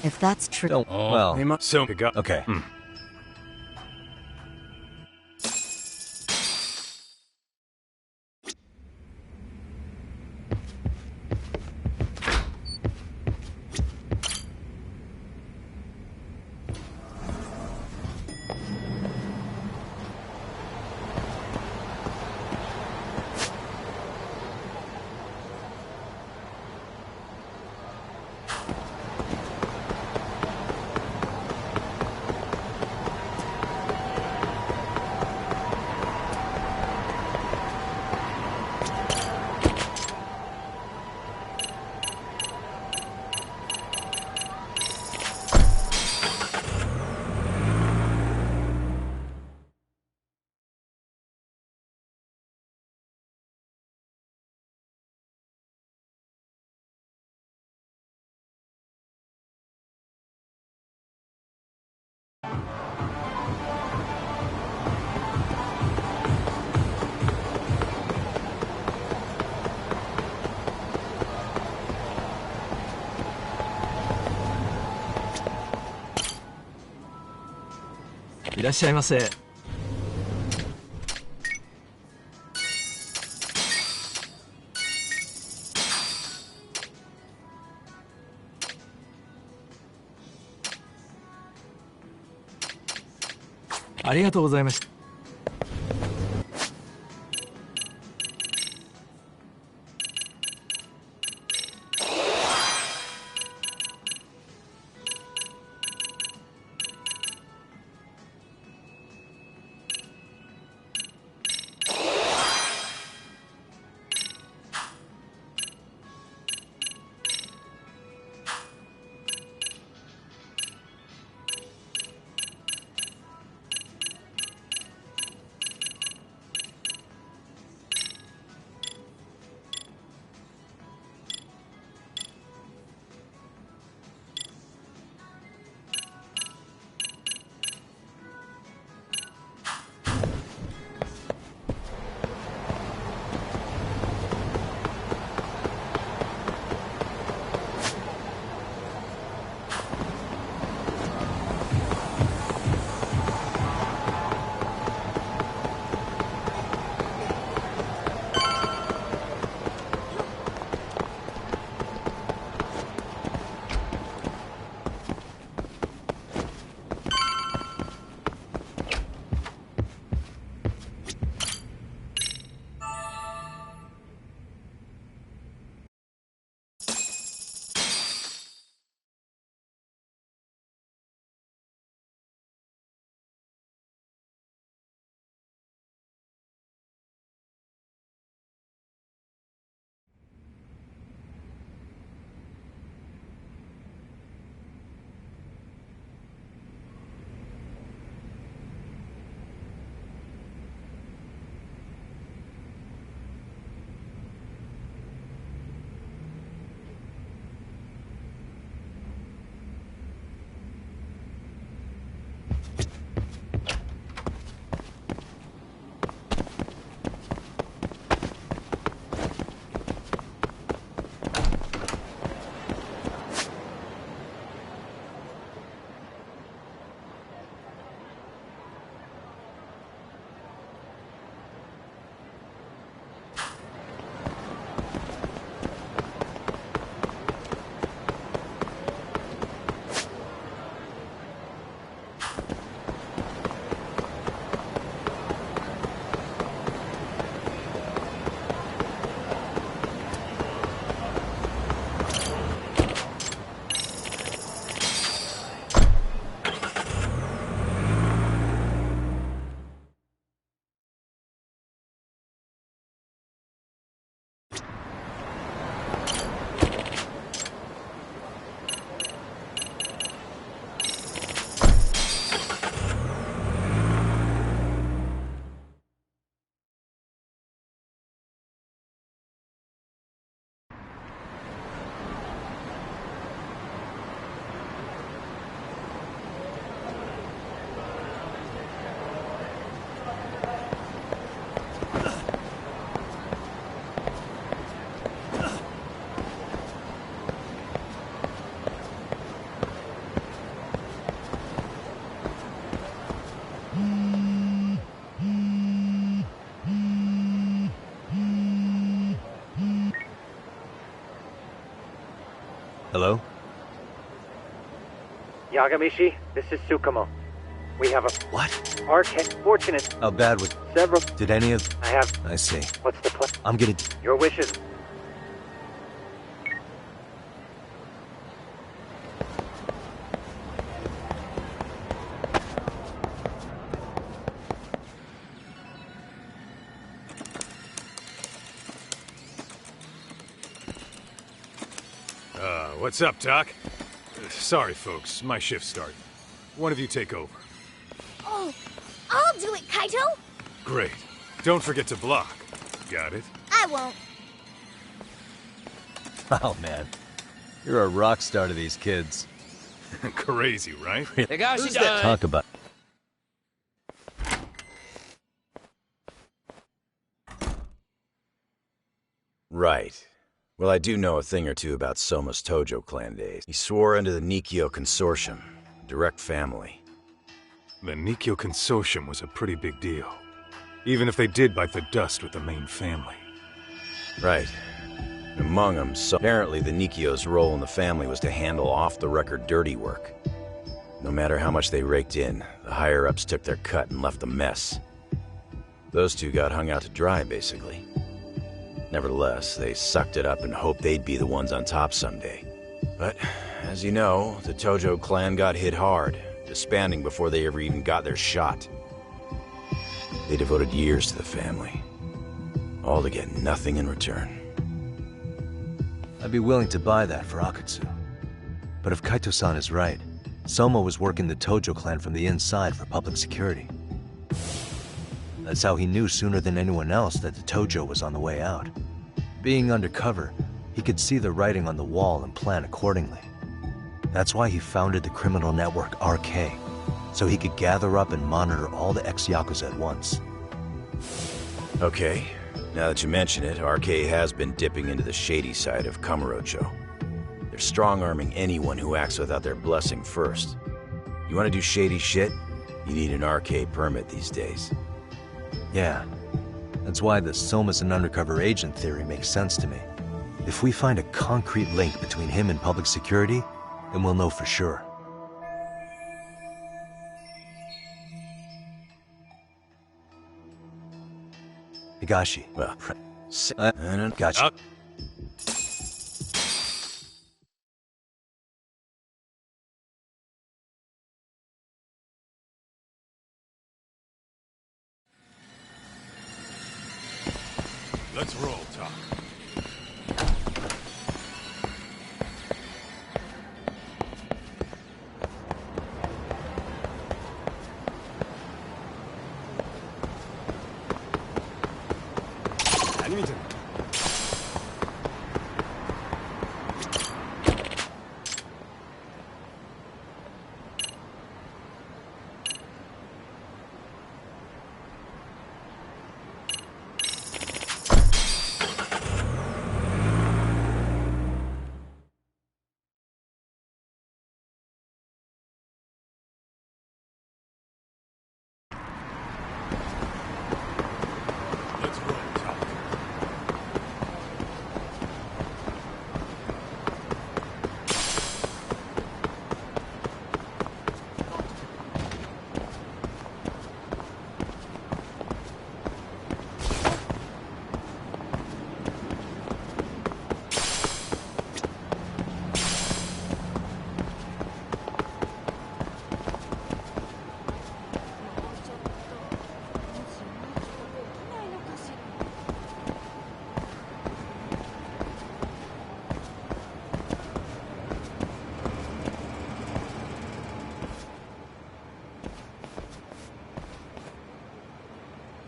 If that's true... Don't... well... They must... So, okay.いらっしゃいませ。ありがとうございました。Hello? Yagamishi, this is Tsukumo. We have a... What? Fortunate. How bad was... Several... Did any of... I see. What's the plan? I'm getting... Your wishes. What's up, Doc? Sorry, folks. My shift started. One of you take over. Oh, I'll do it, Kaito! Great. Don't forget to block. Got it? I won't. Oh, man. You're a rock star to these kids. Crazy, right? Who's that? Talk about... Right. Well, I do know a thing or two about Soma's Tojo clan days. He swore under the Nikyo Consortium, a direct family. The Nikyo Consortium was a pretty big deal. Even if they did bite the dust with the main family. Right. Among them, so apparently the Nikyo's role in the family was to handle off-the-record dirty work. No matter how much they raked in, the higher-ups took their cut and left a mess. Those two got hung out to dry, basically. Nevertheless, they sucked it up and hoped they'd be the ones on top someday. But, as you know, the Tojo clan got hit hard, disbanding before they ever even got their shot. They devoted years to the family, all to get nothing in return. I'd be willing to buy that for Akutsu. But if Kaito-san is right, Soma was working the Tojo clan from the inside for public security. That's how he knew sooner than anyone else that the Tojo was on the way out. Being undercover, he could see the writing on the wall and plan accordingly. That's why he founded the criminal network RK, so he could gather up and monitor all the ex-Yakuza at once. Okay, now that you mention it, RK has been dipping into the shady side of Kamurocho. They're strong-arming anyone who acts without their blessing first. You want to do shady shit? You need an RK permit these days. Yeah, that's why the Soma's an undercover agent theory makes sense to me. If we find a concrete link between him and public security, then we'll know for sure. Higashi. Well, gotcha. Let's roll, Tom.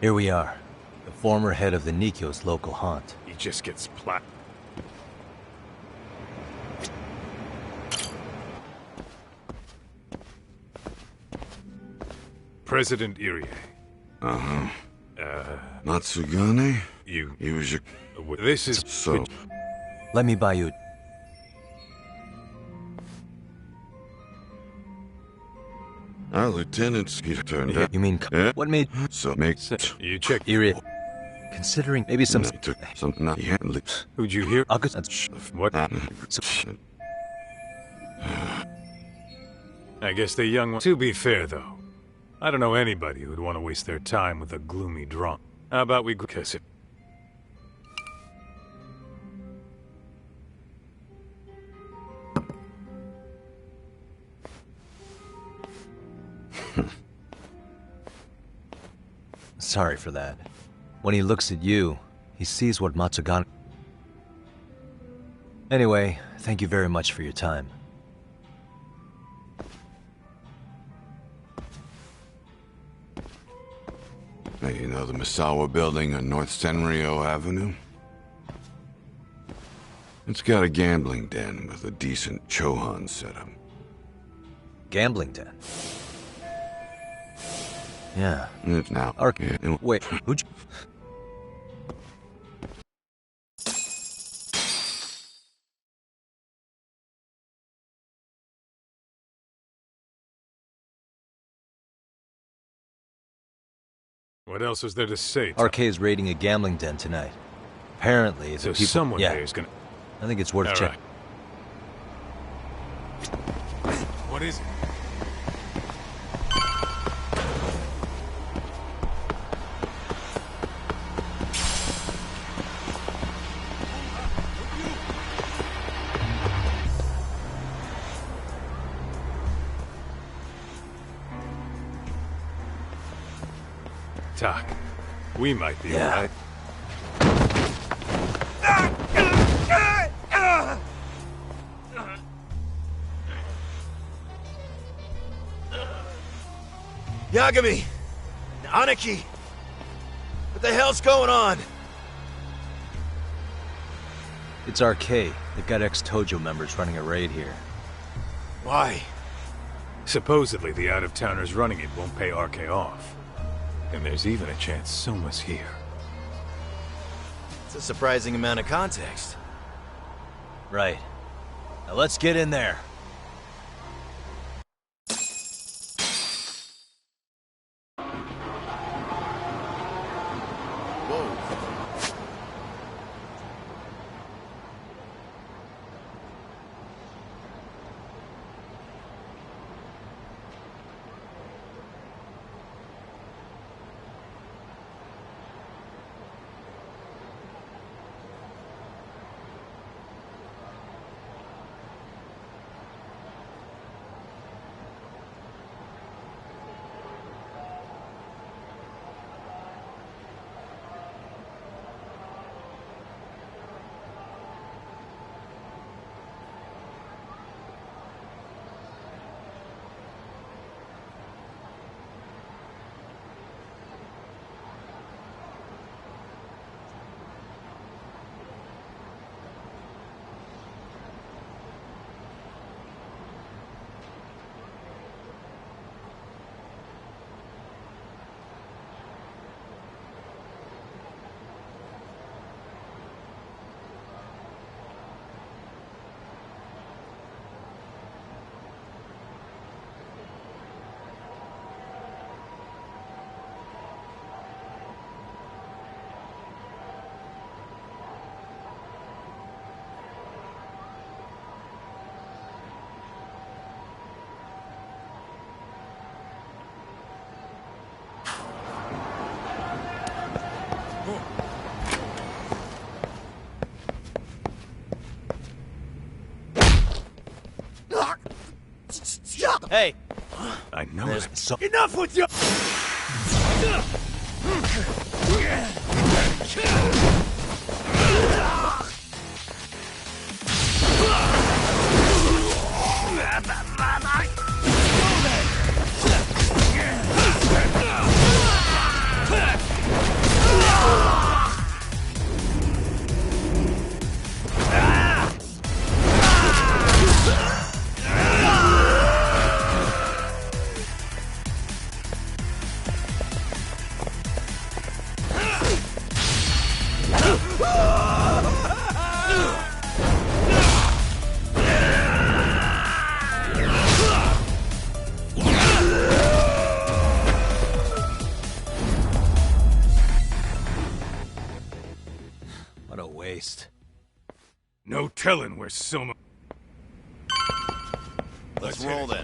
Here we are, the former head of the Nikyo's local haunt. He just gets plat. President Irie. Uh-huh. Matsugane? You... Use your... This is... So... Let me buy you... Our lieutenant's turned out. You mean... What made... So make sense. You check... Irie. Considering maybe some... Who'd you hear? August... What? I guess the young one. To be fair, though, I don't know anybody who'd want to waste their time with a gloomy drunk. How about we kiss it? Sorry for that. When he looks at you, he sees what Matsugane... Anyway, thank you very much for your time. Hey, you know the Misawa building on North Senryo Avenue? It's got a gambling den with a decent Chohan setup. Gambling den? Yeah. It's now. Wait, who'd you... What else is there to say? RK is raiding a gambling den tonight. Apparently, if So the people... someone there is gonna... I think it's worth All checking. right. What is it? Doc, we might be alright. Yagami! Aniki! What the hell's going on? It's RK. They've got ex-Tojo members running a raid here. Why? Supposedly the out-of-towners running it won't pay RK off. And there's even a chance Soma's here. It's a surprising amount of context. Right. Now let's get in there. Hey! I know it. Enough with you! What a waste. No telling where Soma... Let's roll then.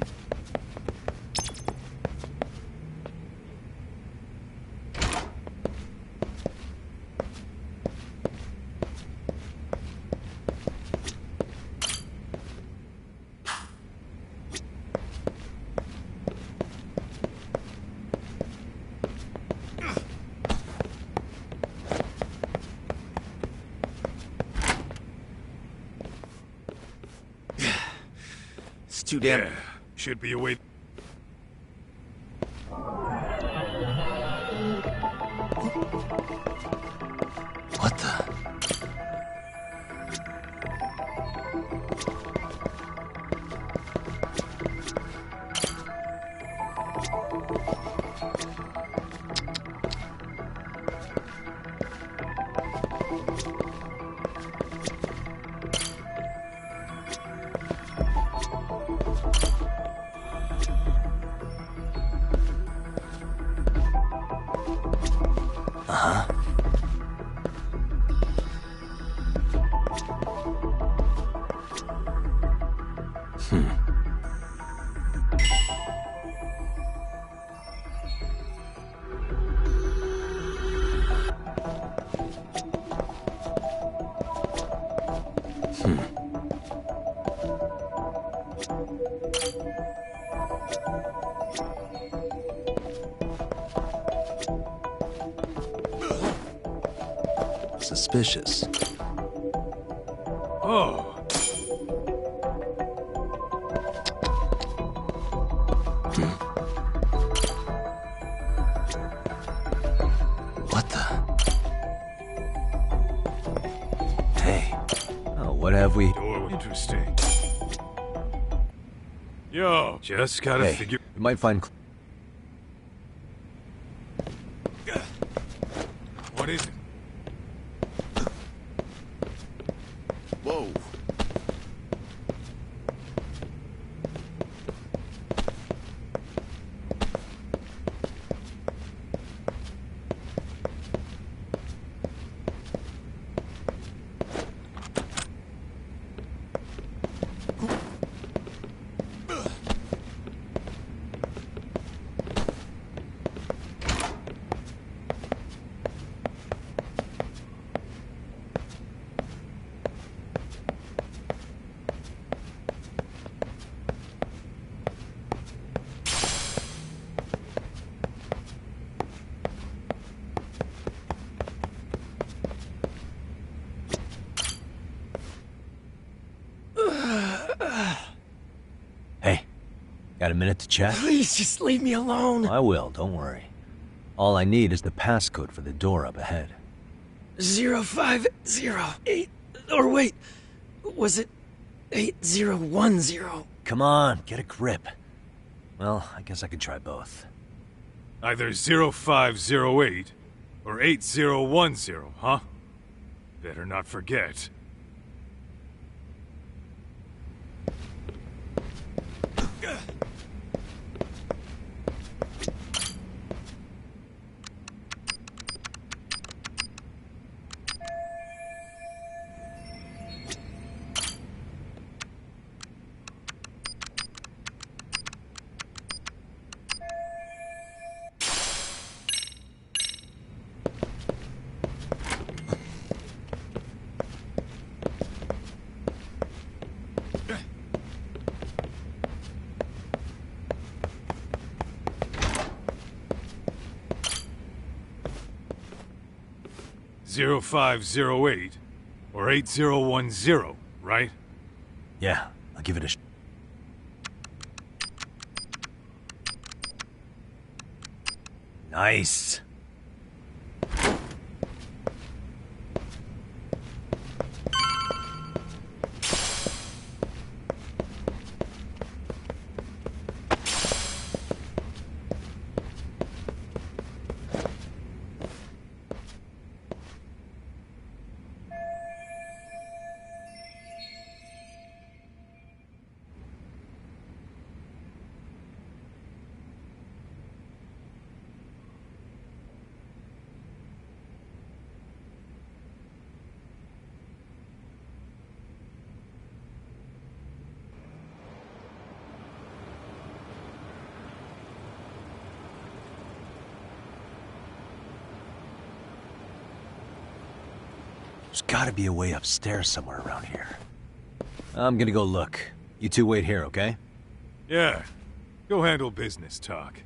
It's too damn... Yeah, should be away. What the? Suspicious. Oh. What the? Hey. Oh, what have we? Interesting. Yo, just gotta Hey, figure... you might find... What is it? Whoa. Hey, got a minute to chat? Please, just leave me alone. I will, don't worry. All I need is the passcode for the door up ahead. 0508... Or wait, was it 8010? Come on, get a grip. Well, I guess I could try both. Either 0508 or 8010, huh? Better not forget. Zero 0508 or 8010, right? Yeah, I'll give it a Nice. gotta be a way upstairs somewhere around here. I'm gonna go look. You two wait here, okay? Yeah. Go handle business, Talk.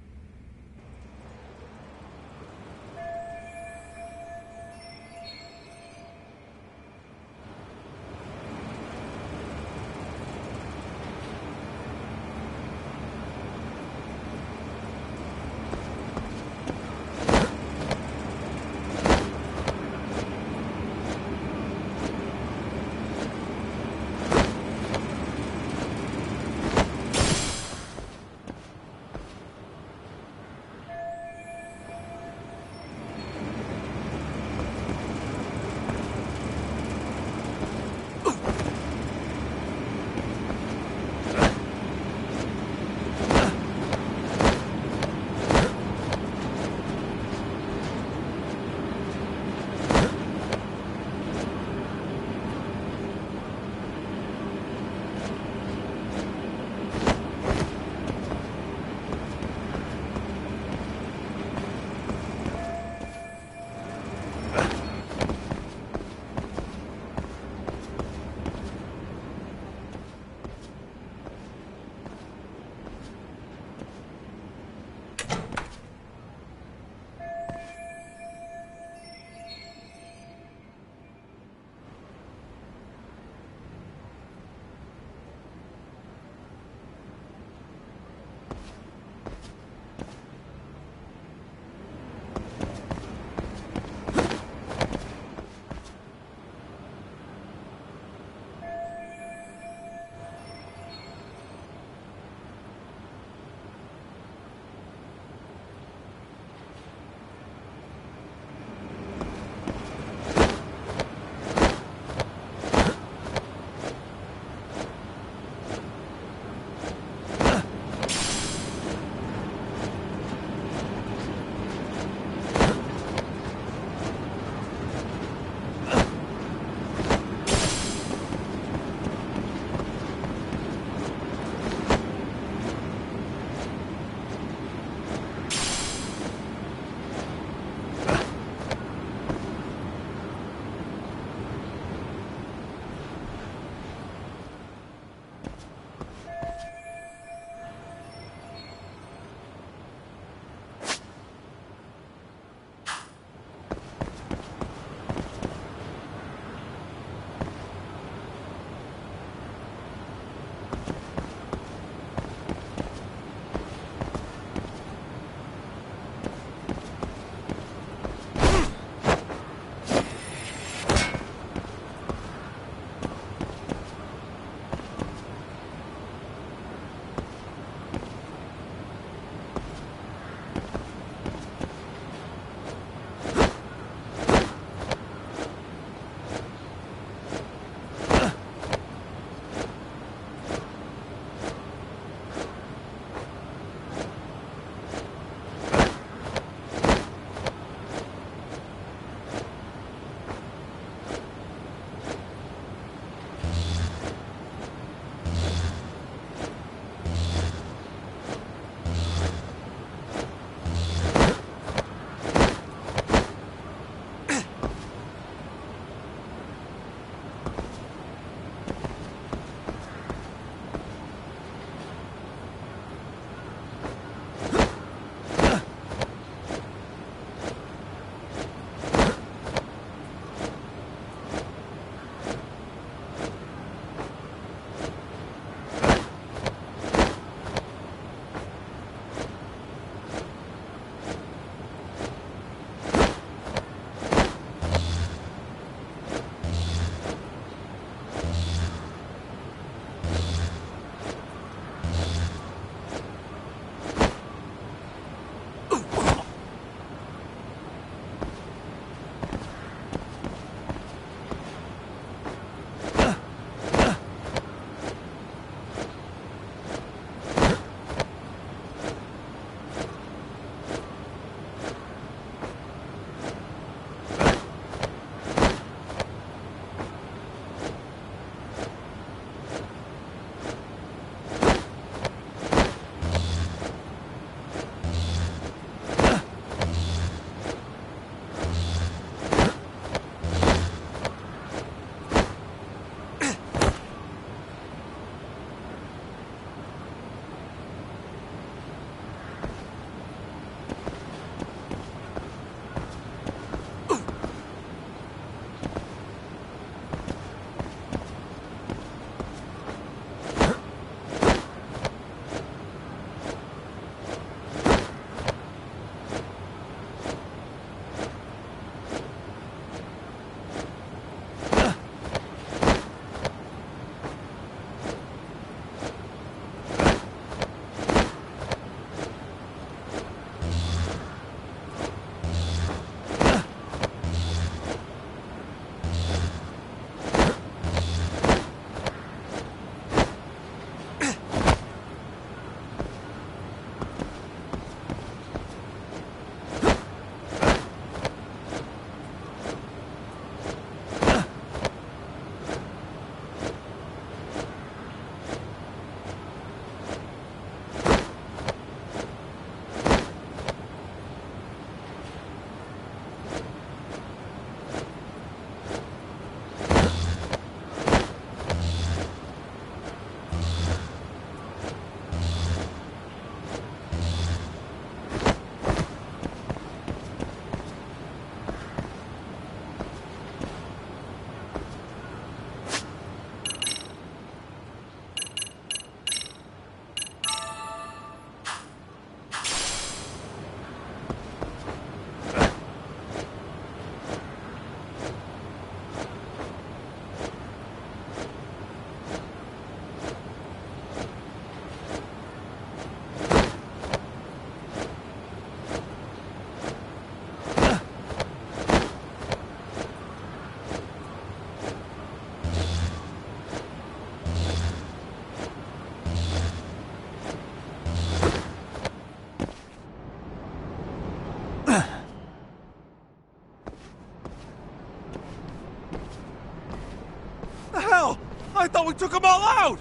I thought we took them all out!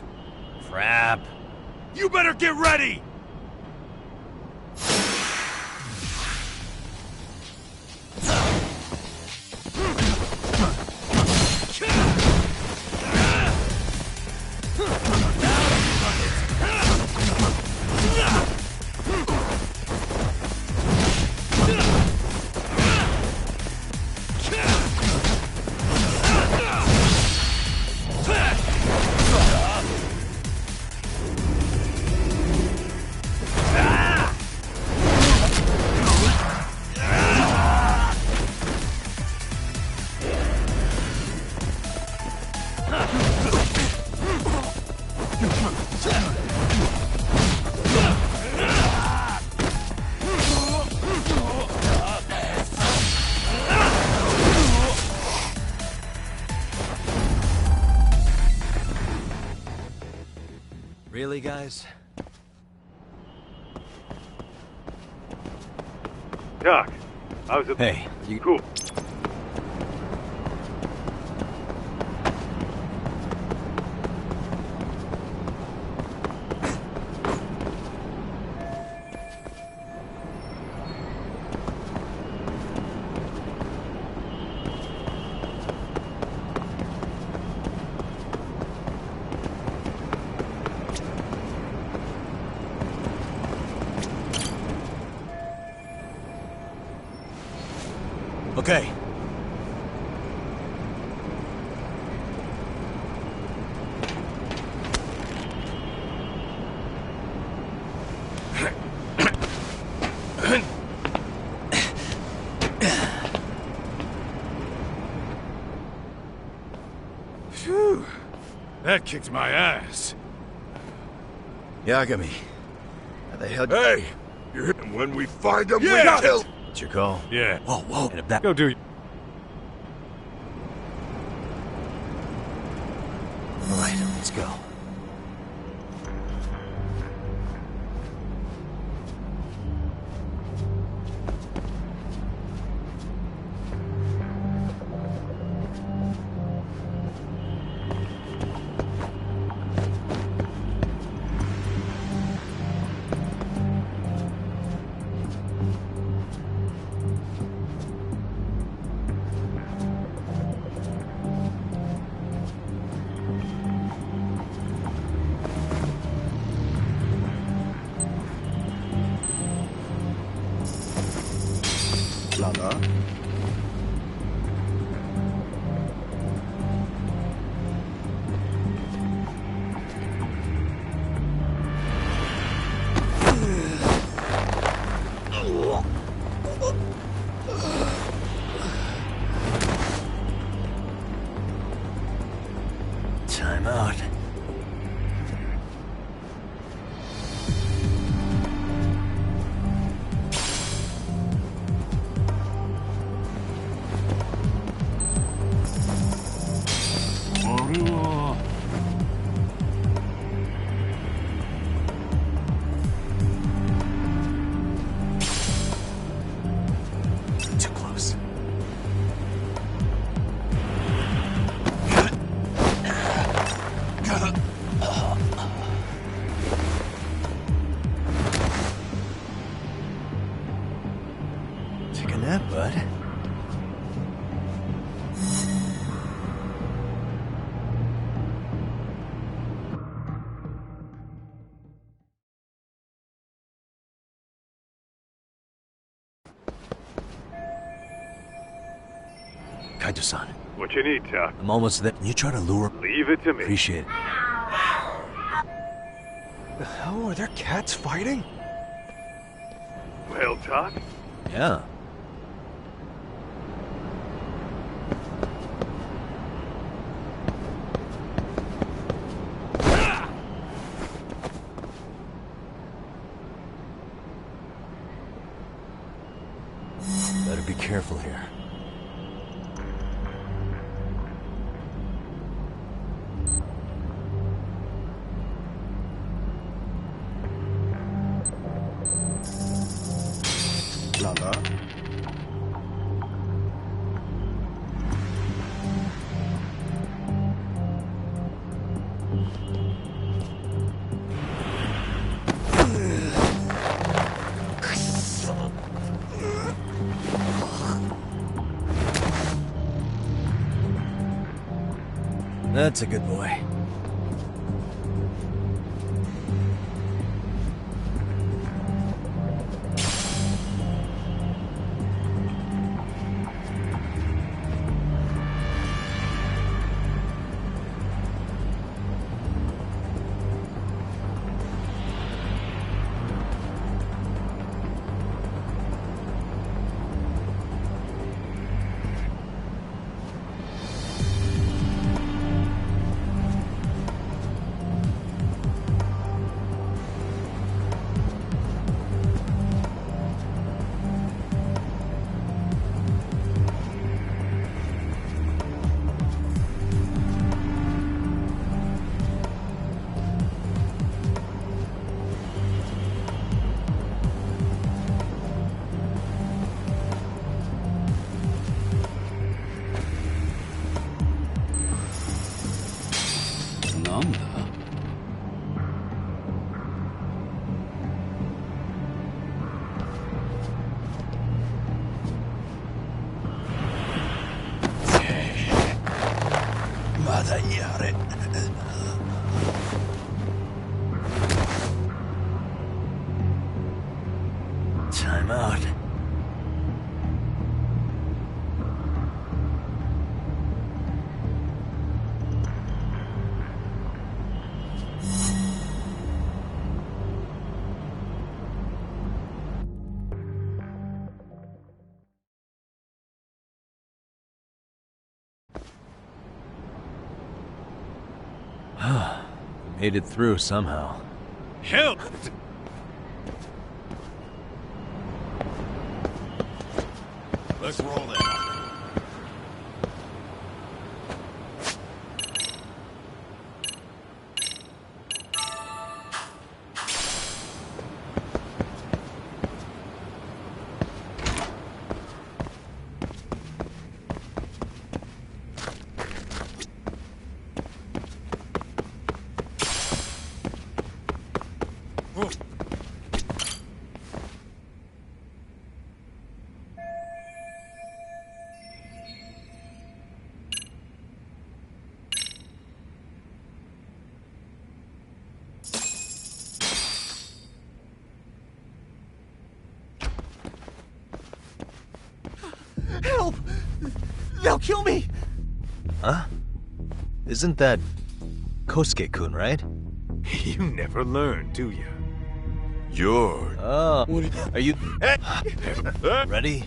Crap. You better get ready! Really, guys? Doc, how's it? Hey, you... Cool. Okay. Phew. That kicked my ass. Yagami. How the hell... Hey! You're hitting when we find them, Yeah. we kill... It's your call? Yeah. Whoa, whoa. And if that... Go do... All right, let's go. Time out. Too close. Take a nap, bud. Kaito-san, What you need, Doc? I'm almost there. Can you try to lure... Leave it to me. Appreciate it. The hell? Are there cats fighting? Well, Doc? Yeah. Better be careful here. Lala. That's a good boy. Time out. Made it through somehow. Help! Let's roll that. Help! They'll kill me! Huh? Isn't that Kosuke-kun, right? You never learn, do you? You're... Oh, are you... Ready?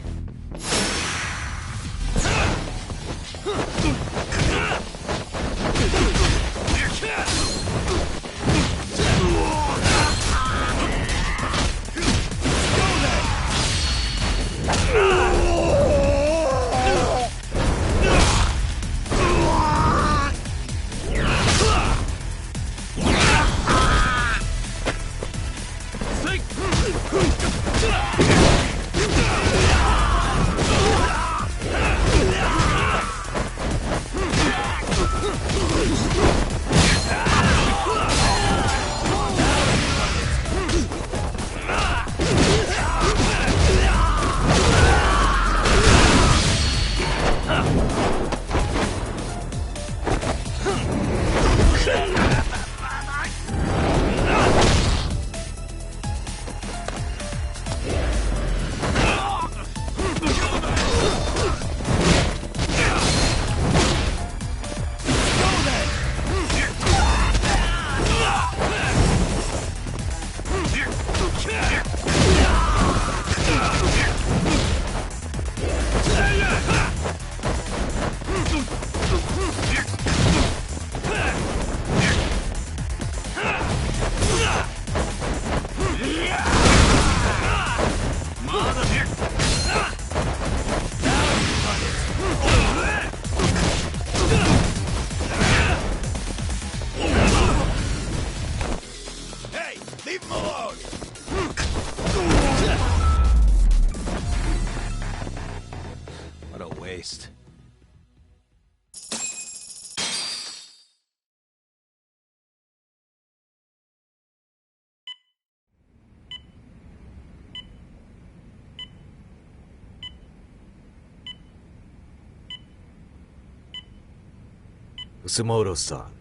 Kusumoto-san,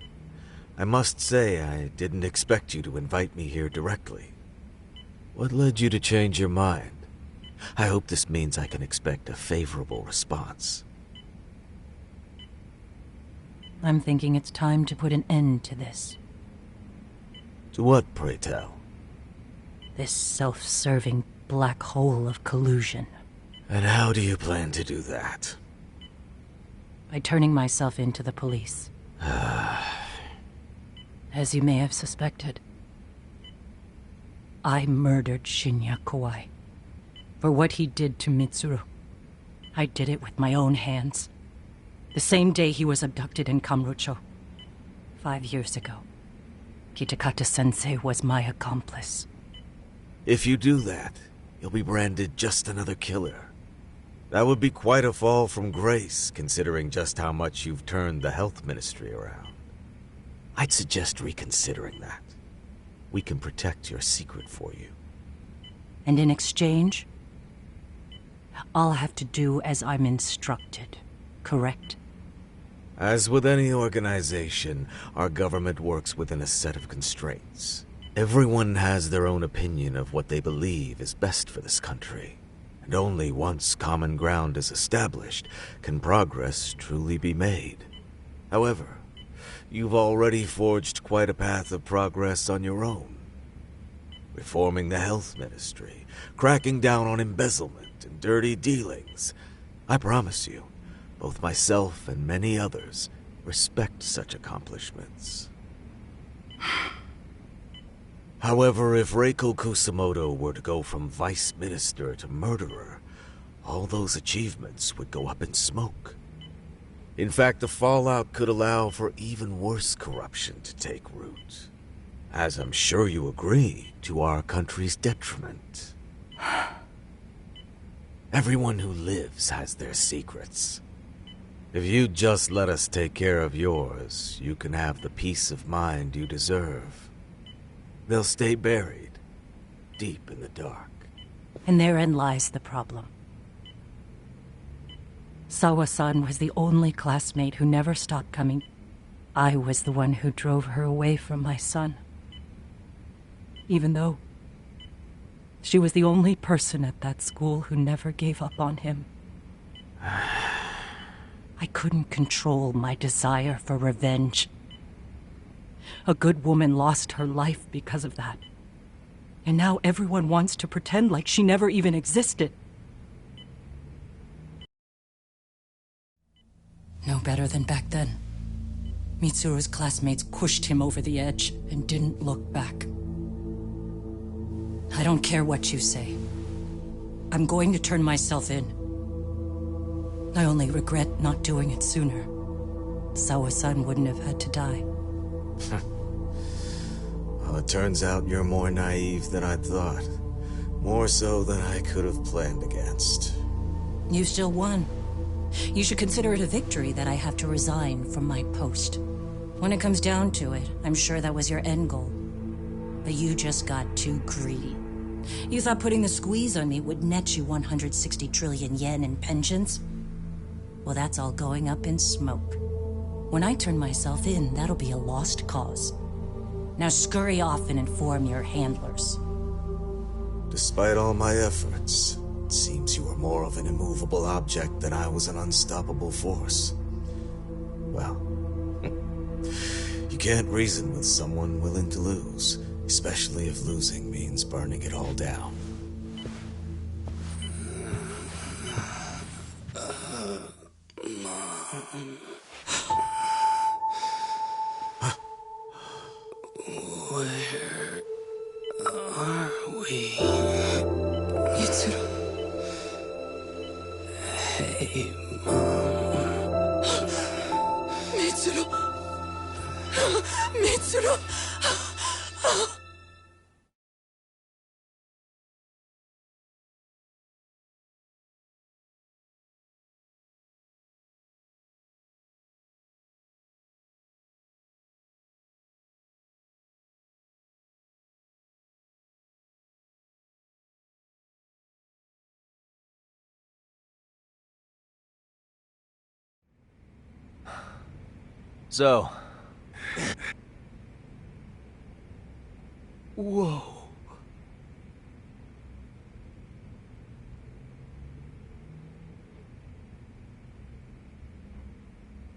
I must say I didn't expect you to invite me here directly. What led you to change your mind? I hope this means I can expect a favorable response. I'm thinking it's time to put an end to this. To what, pray tell? This self-serving black hole of collusion. And how do you plan to do that? By turning myself in to the police. As you may have suspected, I murdered Shinya Kawai for what he did to Mitsuru. I did it with my own hands. The same day he was abducted in Kamurocho. 5 years ago. Kitakata-sensei was my accomplice. If you do that, you'll be branded just another killer. That would be quite a fall from grace, considering just how much you've turned the health ministry around. I'd suggest reconsidering that. We can protect your secret for you. And in exchange, I'll have to do as I'm instructed, correct? As with any organization, our government works within a set of constraints. Everyone has their own opinion of what they believe is best for this country. And only once common ground is established can progress truly be made. However, you've already forged quite a path of progress on your own. Reforming the health ministry, cracking down on embezzlement and dirty dealings. I promise you, both myself and many others respect such accomplishments. However, if Reiko Kusumoto were to go from vice minister to murderer, all those achievements would go up in smoke. In fact, the fallout could allow for even worse corruption to take root. As I'm sure you agree, to our country's detriment. Everyone who lives has their secrets. If you'd just let us take care of yours, you can have the peace of mind you deserve. They'll stay buried, deep in the dark. And therein lies the problem. Sawa-san was the only classmate who never stopped coming. I was the one who drove her away from my son. Even though she was the only person at that school who never gave up on him. I couldn't control my desire for revenge. A good woman lost her life because of that. And now everyone wants to pretend like she never even existed. No better than back then. Mitsuru's classmates pushed him over the edge and didn't look back. I don't care what you say. I'm going to turn myself in. I only regret not doing it sooner. Sawa-san wouldn't have had to die. Well, it turns out you're more naive than I thought. More so than I could have planned against. You still won. You should consider it a victory that I have to resign from my post. When it comes down to it, I'm sure that was your end goal. But you just got too greedy. You thought putting the squeeze on me would net you 160 trillion yen in pensions? Well, that's all going up in smoke. When I turn myself in, that'll be a lost cause. Now scurry off and inform your handlers. Despite all my efforts, it seems you are more of an immovable object than I was an unstoppable force. Well, you can't reason with someone willing to lose, especially if losing means burning it all down. Where are we? Mitsuru. Hey, Mom. Mitsuru. Mitsuru. So... Whoa.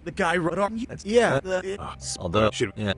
The guy wrote on you? Yeah. Although... Should... Yeah.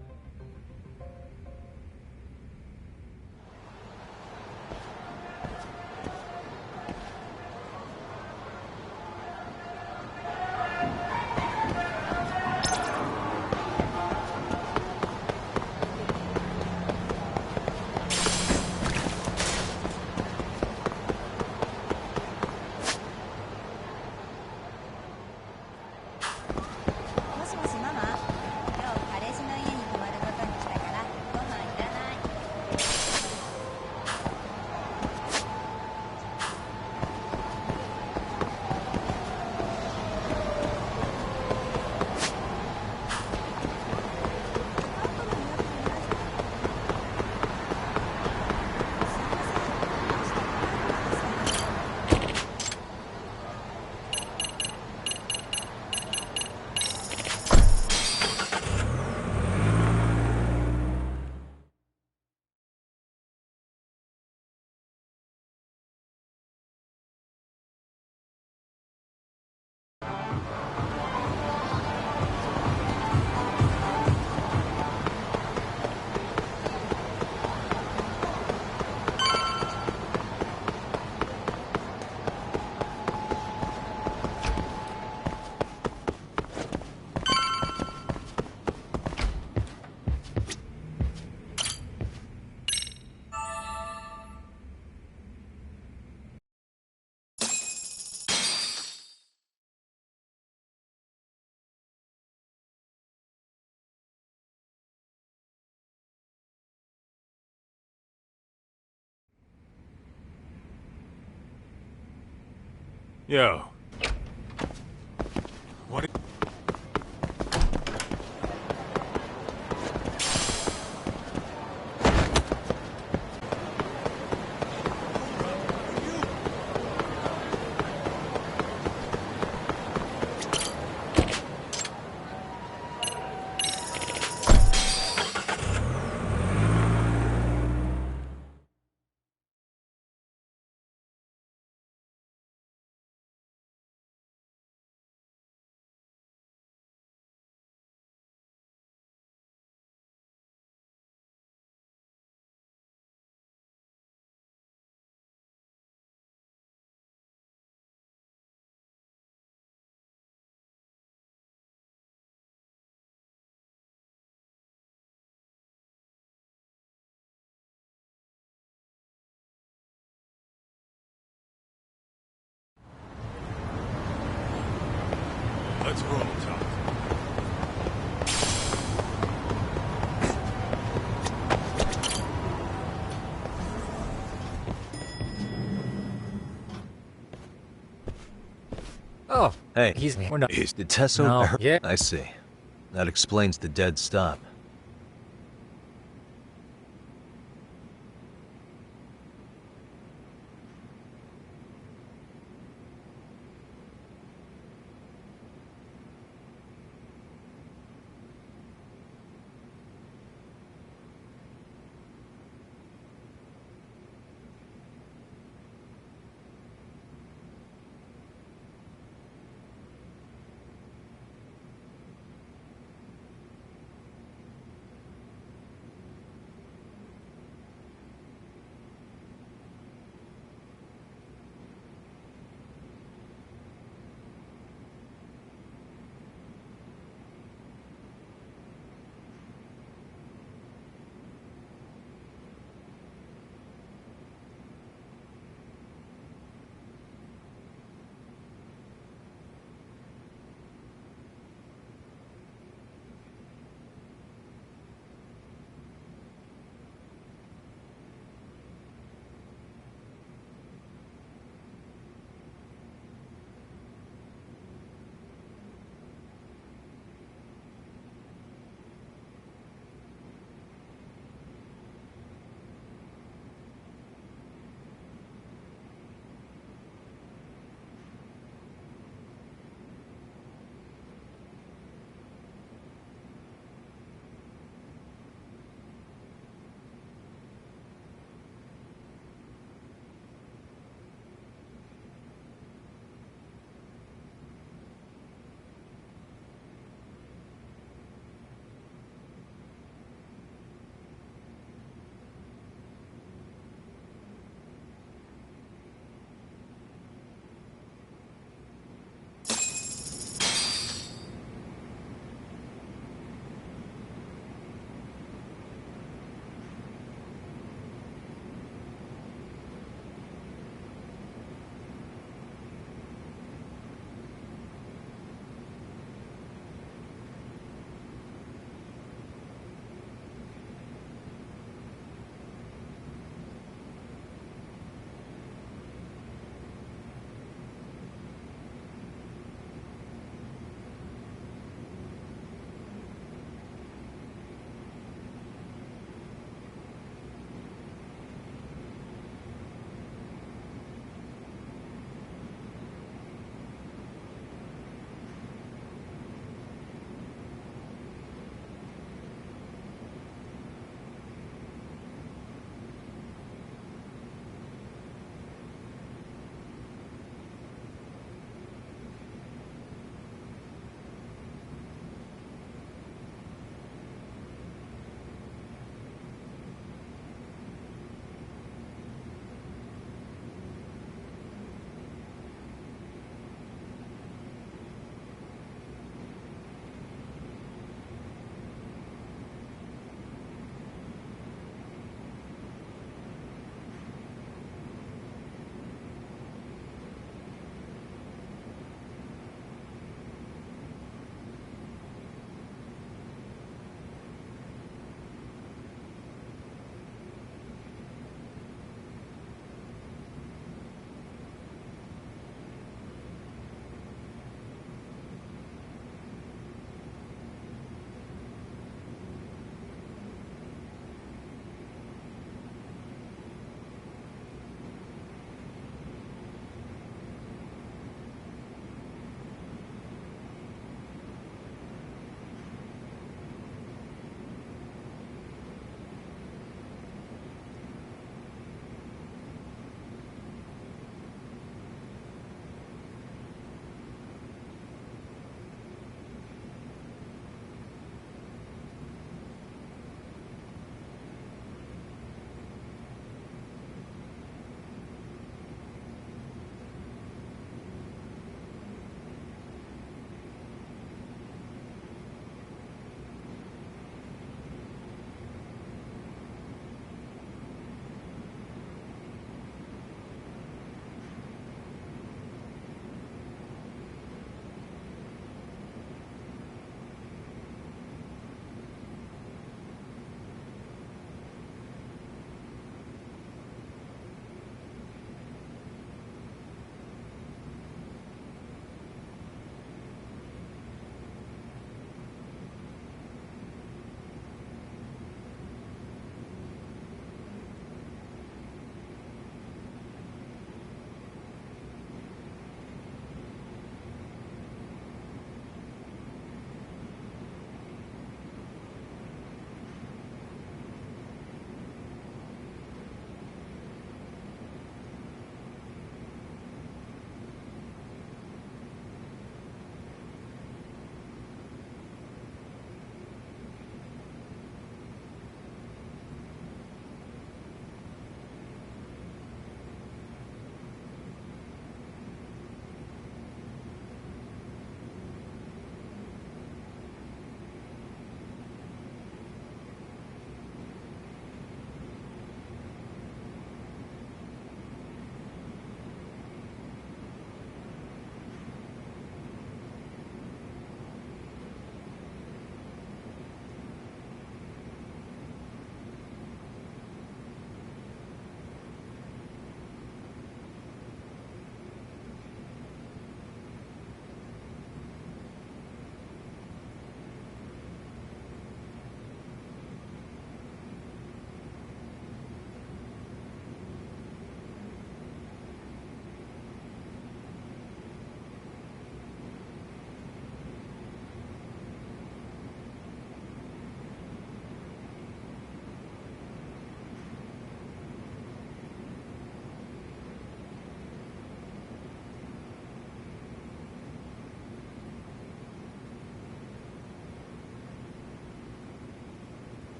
Yo. What? Let's roll, Tom. Oh, Hey, we're not. Did Tesso... No, yeah. I see. That explains the dead stop.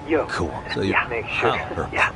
Yo. Cool. So you Make sure. Yeah.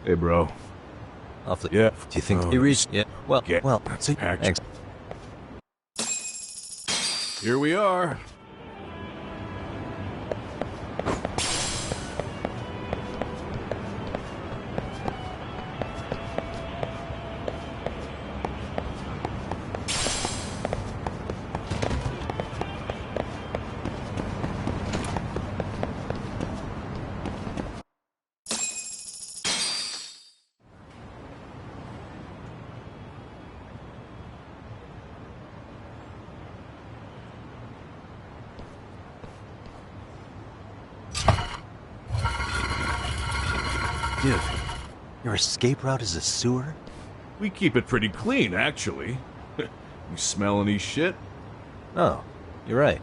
Hey, bro. Yeah. Do you think he reached? Yeah. Well, see, thanks. Here we are. Dude, your escape route is a sewer? We keep it pretty clean, actually. You smell any shit? Oh, you're right.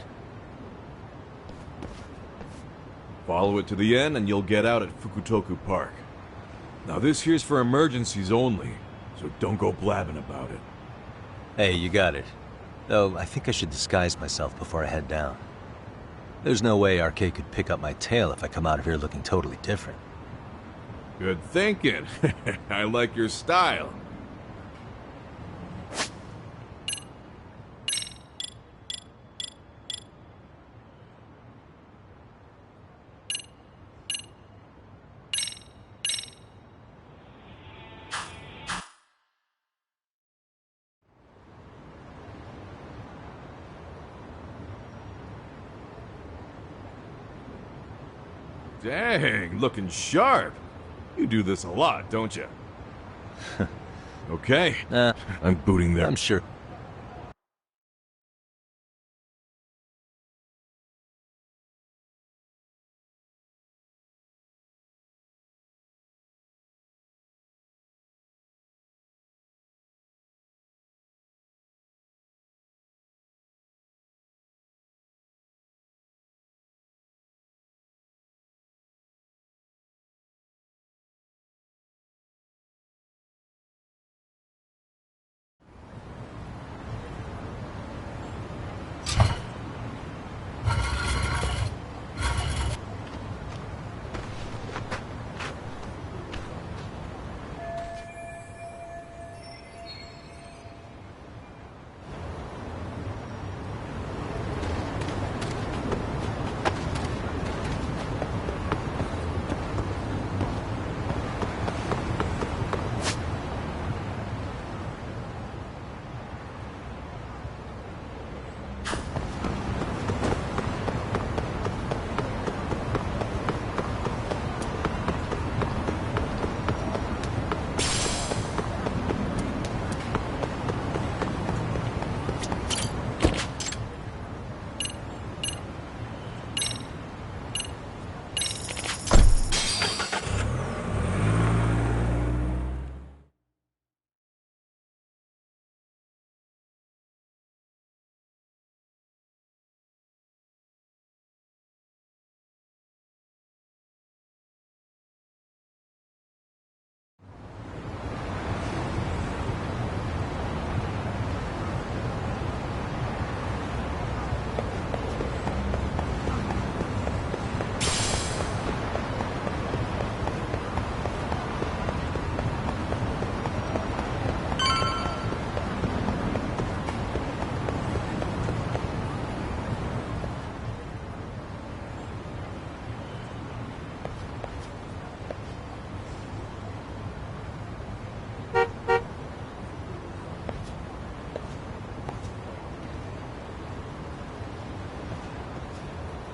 Follow it to the end and you'll get out at Fukutoku Park. Now this here's for emergencies only, so don't go blabbing about it. Hey, you got it. Though, I think I should disguise myself before I head down. There's no way RK could pick up my tail if I come out of here looking totally different. Good thinking. I like your style. Dang, looking sharp. You do this a lot, don't you? Okay. I'm booting there. I'm sure.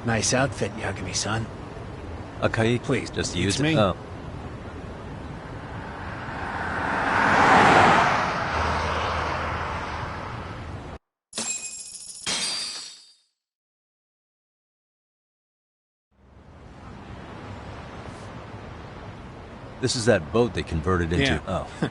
Nice outfit, Yagami-san. Okay, please, just use me. it. Oh. This is that boat they converted into... Yeah. Oh.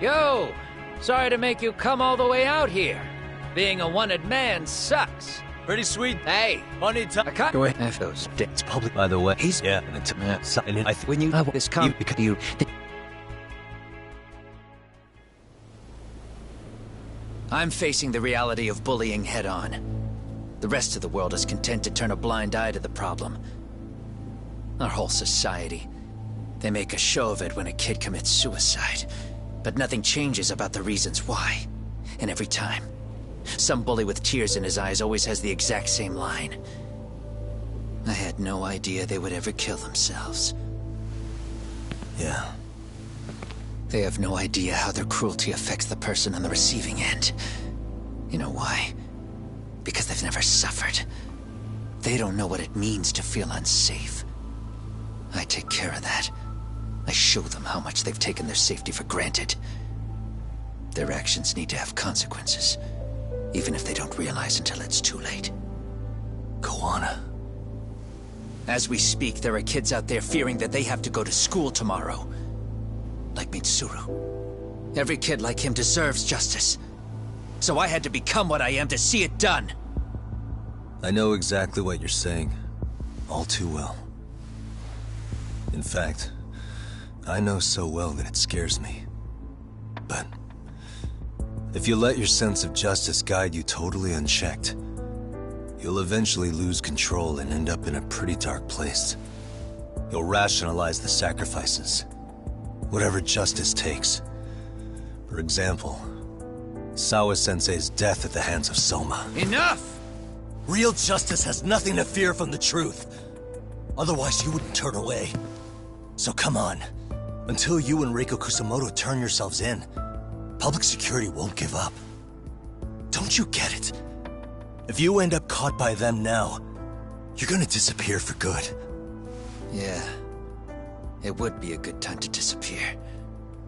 Yo! Sorry to make you come all the way out here. Being a wanted man sucks. Pretty sweet. Hey, Money time. I can't Go ahead. have those It's public, by the way. He's yeah, and it's and I when you have this come because you. I'm facing the reality of bullying head on. The rest of the world is content to turn a blind eye to the problem. Our whole society. They make a show of it when a kid commits suicide. But nothing changes about the reasons why. And every time, some bully with tears in his eyes always has the exact same line. I had no idea they would ever kill themselves. Yeah. They have no idea how their cruelty affects the person on the receiving end. You know why? Because they've never suffered. They don't know what it means to feel unsafe. I take care of that. I show them how much they've taken their safety for granted. Their actions need to have consequences, even if they don't realize until it's too late. Koana. As we speak, there are kids out there fearing that they have to go to school tomorrow. Like Mitsuru. Every kid like him deserves justice. So I had to become what I am to see it done. I know exactly what you're saying. All too well. In fact, I know so well that it scares me. But if you let your sense of justice guide you totally unchecked, you'll eventually lose control and end up in a pretty dark place. You'll rationalize the sacrifices, whatever justice takes. For example, Sawa-sensei's death at the hands of Soma. Enough! Real justice has nothing to fear from the truth. Otherwise, you wouldn't turn away. So come on. Until you and Reiko Kusamoto turn yourselves in, public security won't give up. Don't you get it? If you end up caught by them now, you're gonna disappear for good. Yeah. It would be a good time to disappear.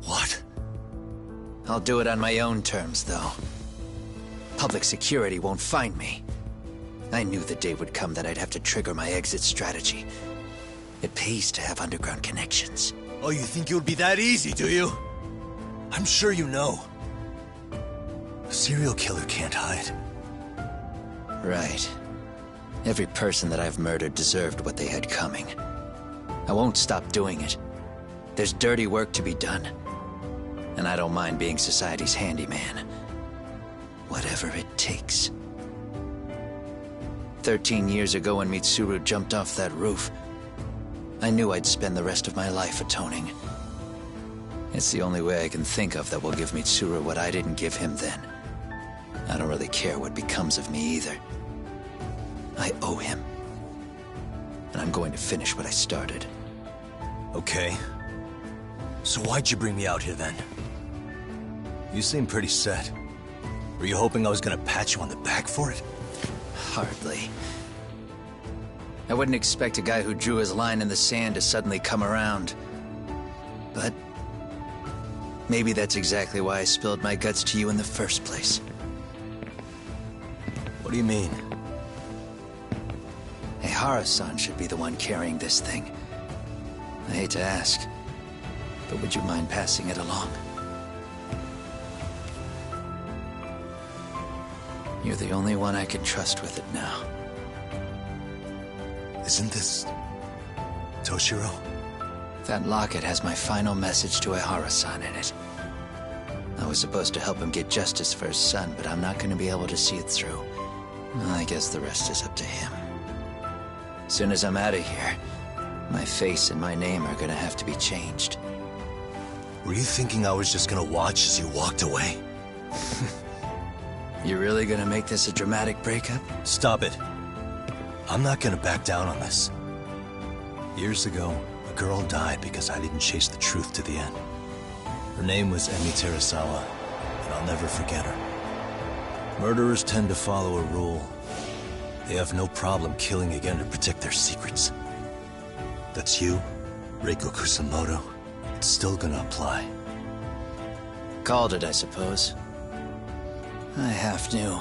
What? I'll do it on my own terms, though. Public security won't find me. I knew the day would come that I'd have to trigger my exit strategy. It pays to have underground connections. Oh, you think it would be that easy, do you? I'm sure you know. A serial killer can't hide. Right. Every person that I've murdered deserved what they had coming. I won't stop doing it. There's dirty work to be done. And I don't mind being society's handyman. Whatever it takes. 13 years ago when Mitsuru jumped off that roof, I knew I'd spend the rest of my life atoning. It's the only way I can think of that will give Mitsuru what I didn't give him then. I don't really care what becomes of me either. I owe him. And I'm going to finish what I started. Okay. So why'd you bring me out here then? You seem pretty set. Were you hoping I was gonna pat you on the back for it? Hardly. I wouldn't expect a guy who drew his line in the sand to suddenly come around. But maybe that's exactly why I spilled my guts to you in the first place. What do you mean? Ehara-san should be the one carrying this thing. I hate to ask, but would you mind passing it along? You're the only one I can trust with it now. Isn't this... Toshiro? That locket has my final message to Ehara-san in it. I was supposed to help him get justice for his son, but I'm not going to be able to see it through. Well, I guess the rest is up to him. Soon as I'm out of here, my face and my name are going to have to be changed. Were you thinking I was just gonna watch as you walked away? You really gonna make this a dramatic breakup? Stop it. I'm not gonna back down on this. Years ago, a girl died because I didn't chase the truth to the end. Her name was Emi Terasawa, and I'll never forget her. Murderers tend to follow a rule. They have no problem killing again to protect their secrets. That's you, Reiko Kusamoto. It's still gonna apply. Called it, I suppose. I half knew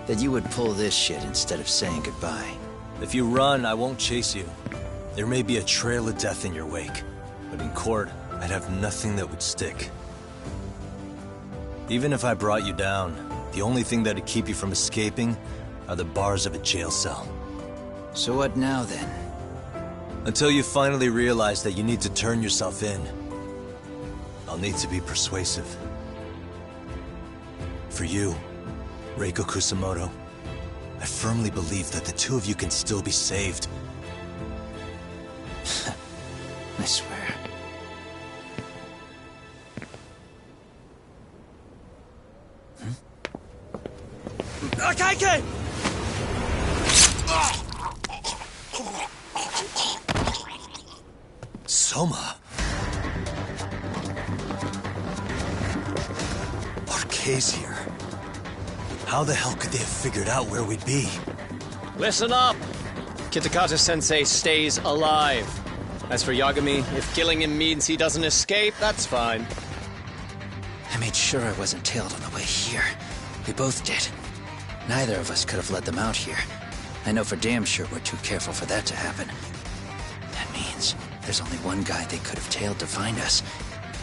that you would pull this shit instead of saying goodbye. If you run, I won't chase you. There may be a trail of death in your wake, but in court, I'd have nothing that would stick. Even if I brought you down, the only thing that'd keep you from escaping are the bars of a jail cell. So what now, then? Until you finally realize that you need to turn yourself in, I'll need to be persuasive. For you, Reiko Kusamoto, I firmly believe that the two of you can still be saved. I swear. Akaike! Soma! RK's here. How the hell could they have figured out where we'd be? Listen up! Kitakata-sensei stays alive. As for Yagami, if killing him means he doesn't escape, that's fine. I made sure I wasn't tailed on the way here. We both did. Neither of us could have let them out here. I know for damn sure we're too careful for that to happen. That means there's only one guy they could have tailed to find us.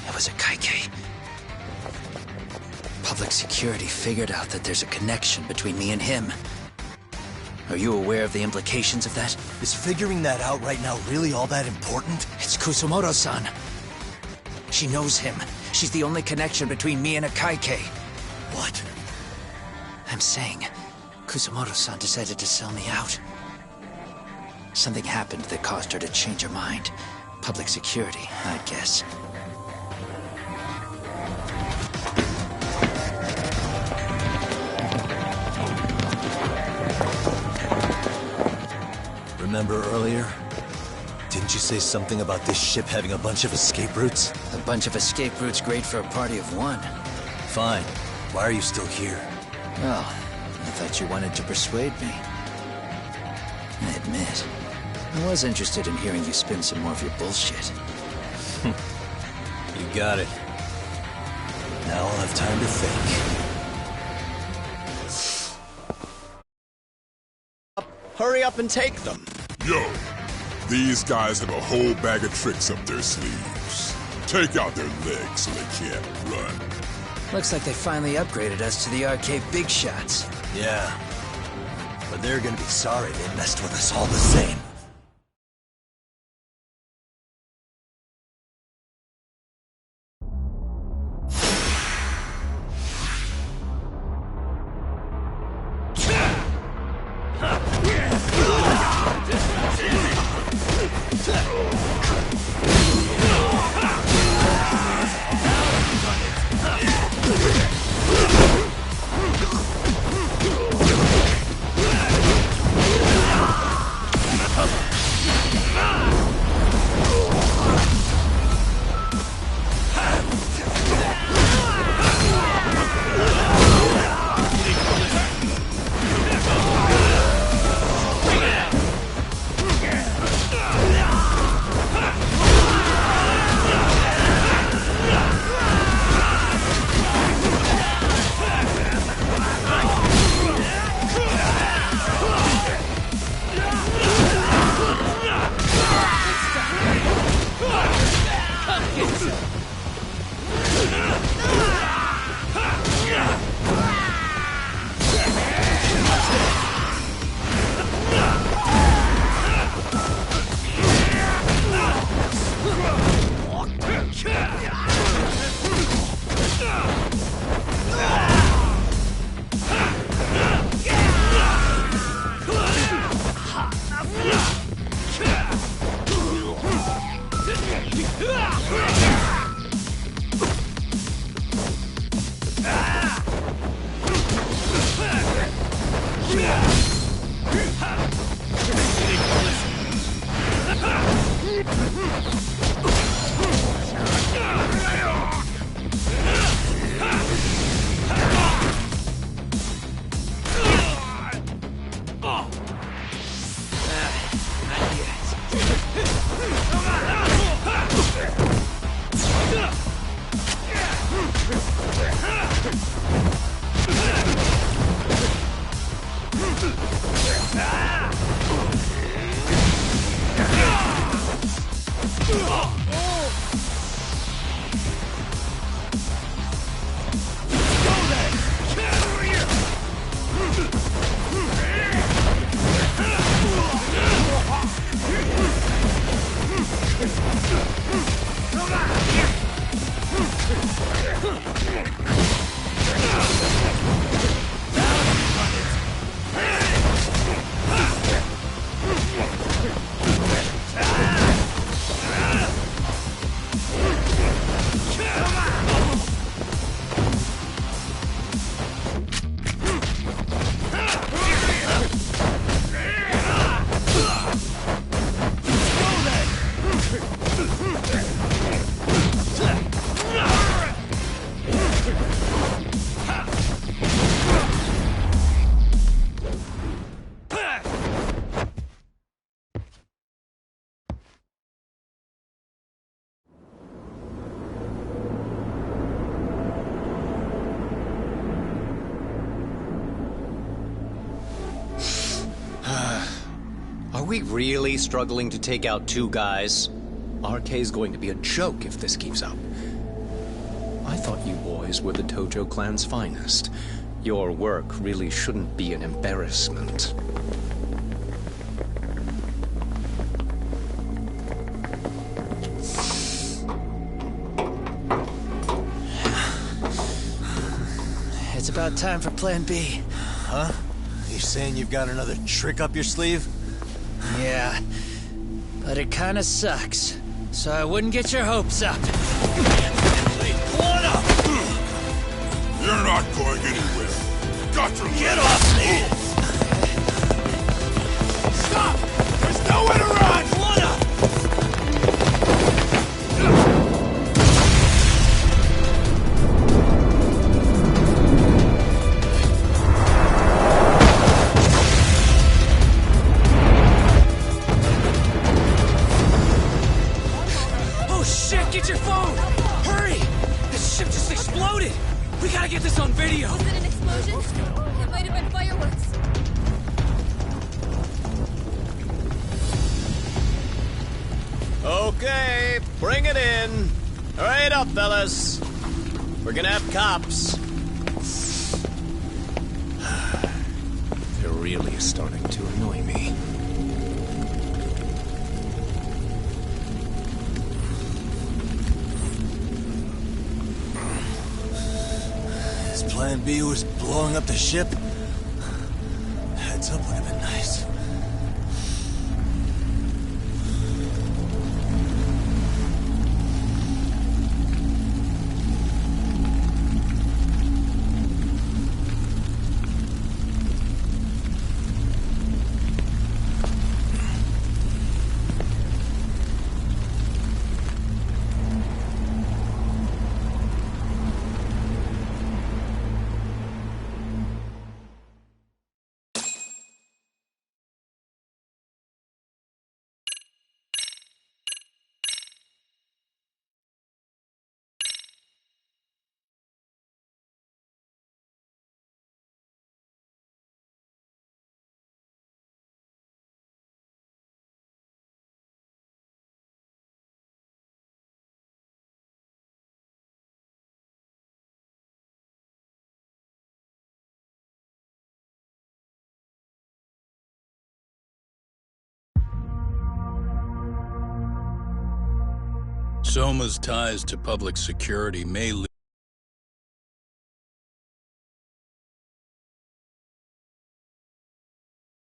It was a Kaike. Public security figured out that there's a connection between me and him. Are you aware of the implications of that? Is figuring that out right now really all that important? It's Kusamoto-san. She knows him. She's the only connection between me and a Kaike. What? I'm saying, Kusamoto-san decided to sell me out. Something happened that caused her to change her mind. Public security, I guess. Remember earlier? Didn't you say something about this ship having a bunch of escape routes? A bunch of escape routes great for a party of one. Fine. Why are you still here? Well, I thought you wanted to persuade me. I admit, I was interested in hearing you spin some more of your bullshit. You got it. Now I'll have time to think. Hurry up and take them! Yo, these guys have a whole bag of tricks up their sleeves. Take out their legs so they can't run. Looks like they finally upgraded us to the arcade big shots. Yeah. But they're gonna be sorry they messed with us all the same. Are we really struggling to take out two guys? RK's going to be a joke if this keeps up. I thought you boys were the Tojo clan's finest. Your work really shouldn't be an embarrassment. It's about time for Plan B. Huh? You saying you've got another trick up your sleeve? Yeah, but it kinda sucks. So I wouldn't get your hopes up. You're not going anywhere. Got to Get off me! Stop! There's nowhere to run! Oh shit, get your phone! Hurry! This ship just exploded! We gotta get this on video! Was it an explosion? It might have been fireworks. Okay, bring it in. Hurry it up, fellas. We're gonna have cops. They're really starting to annoy me. His plan B was blowing up the ship. Heads up would have been nice. Soma's ties to public security may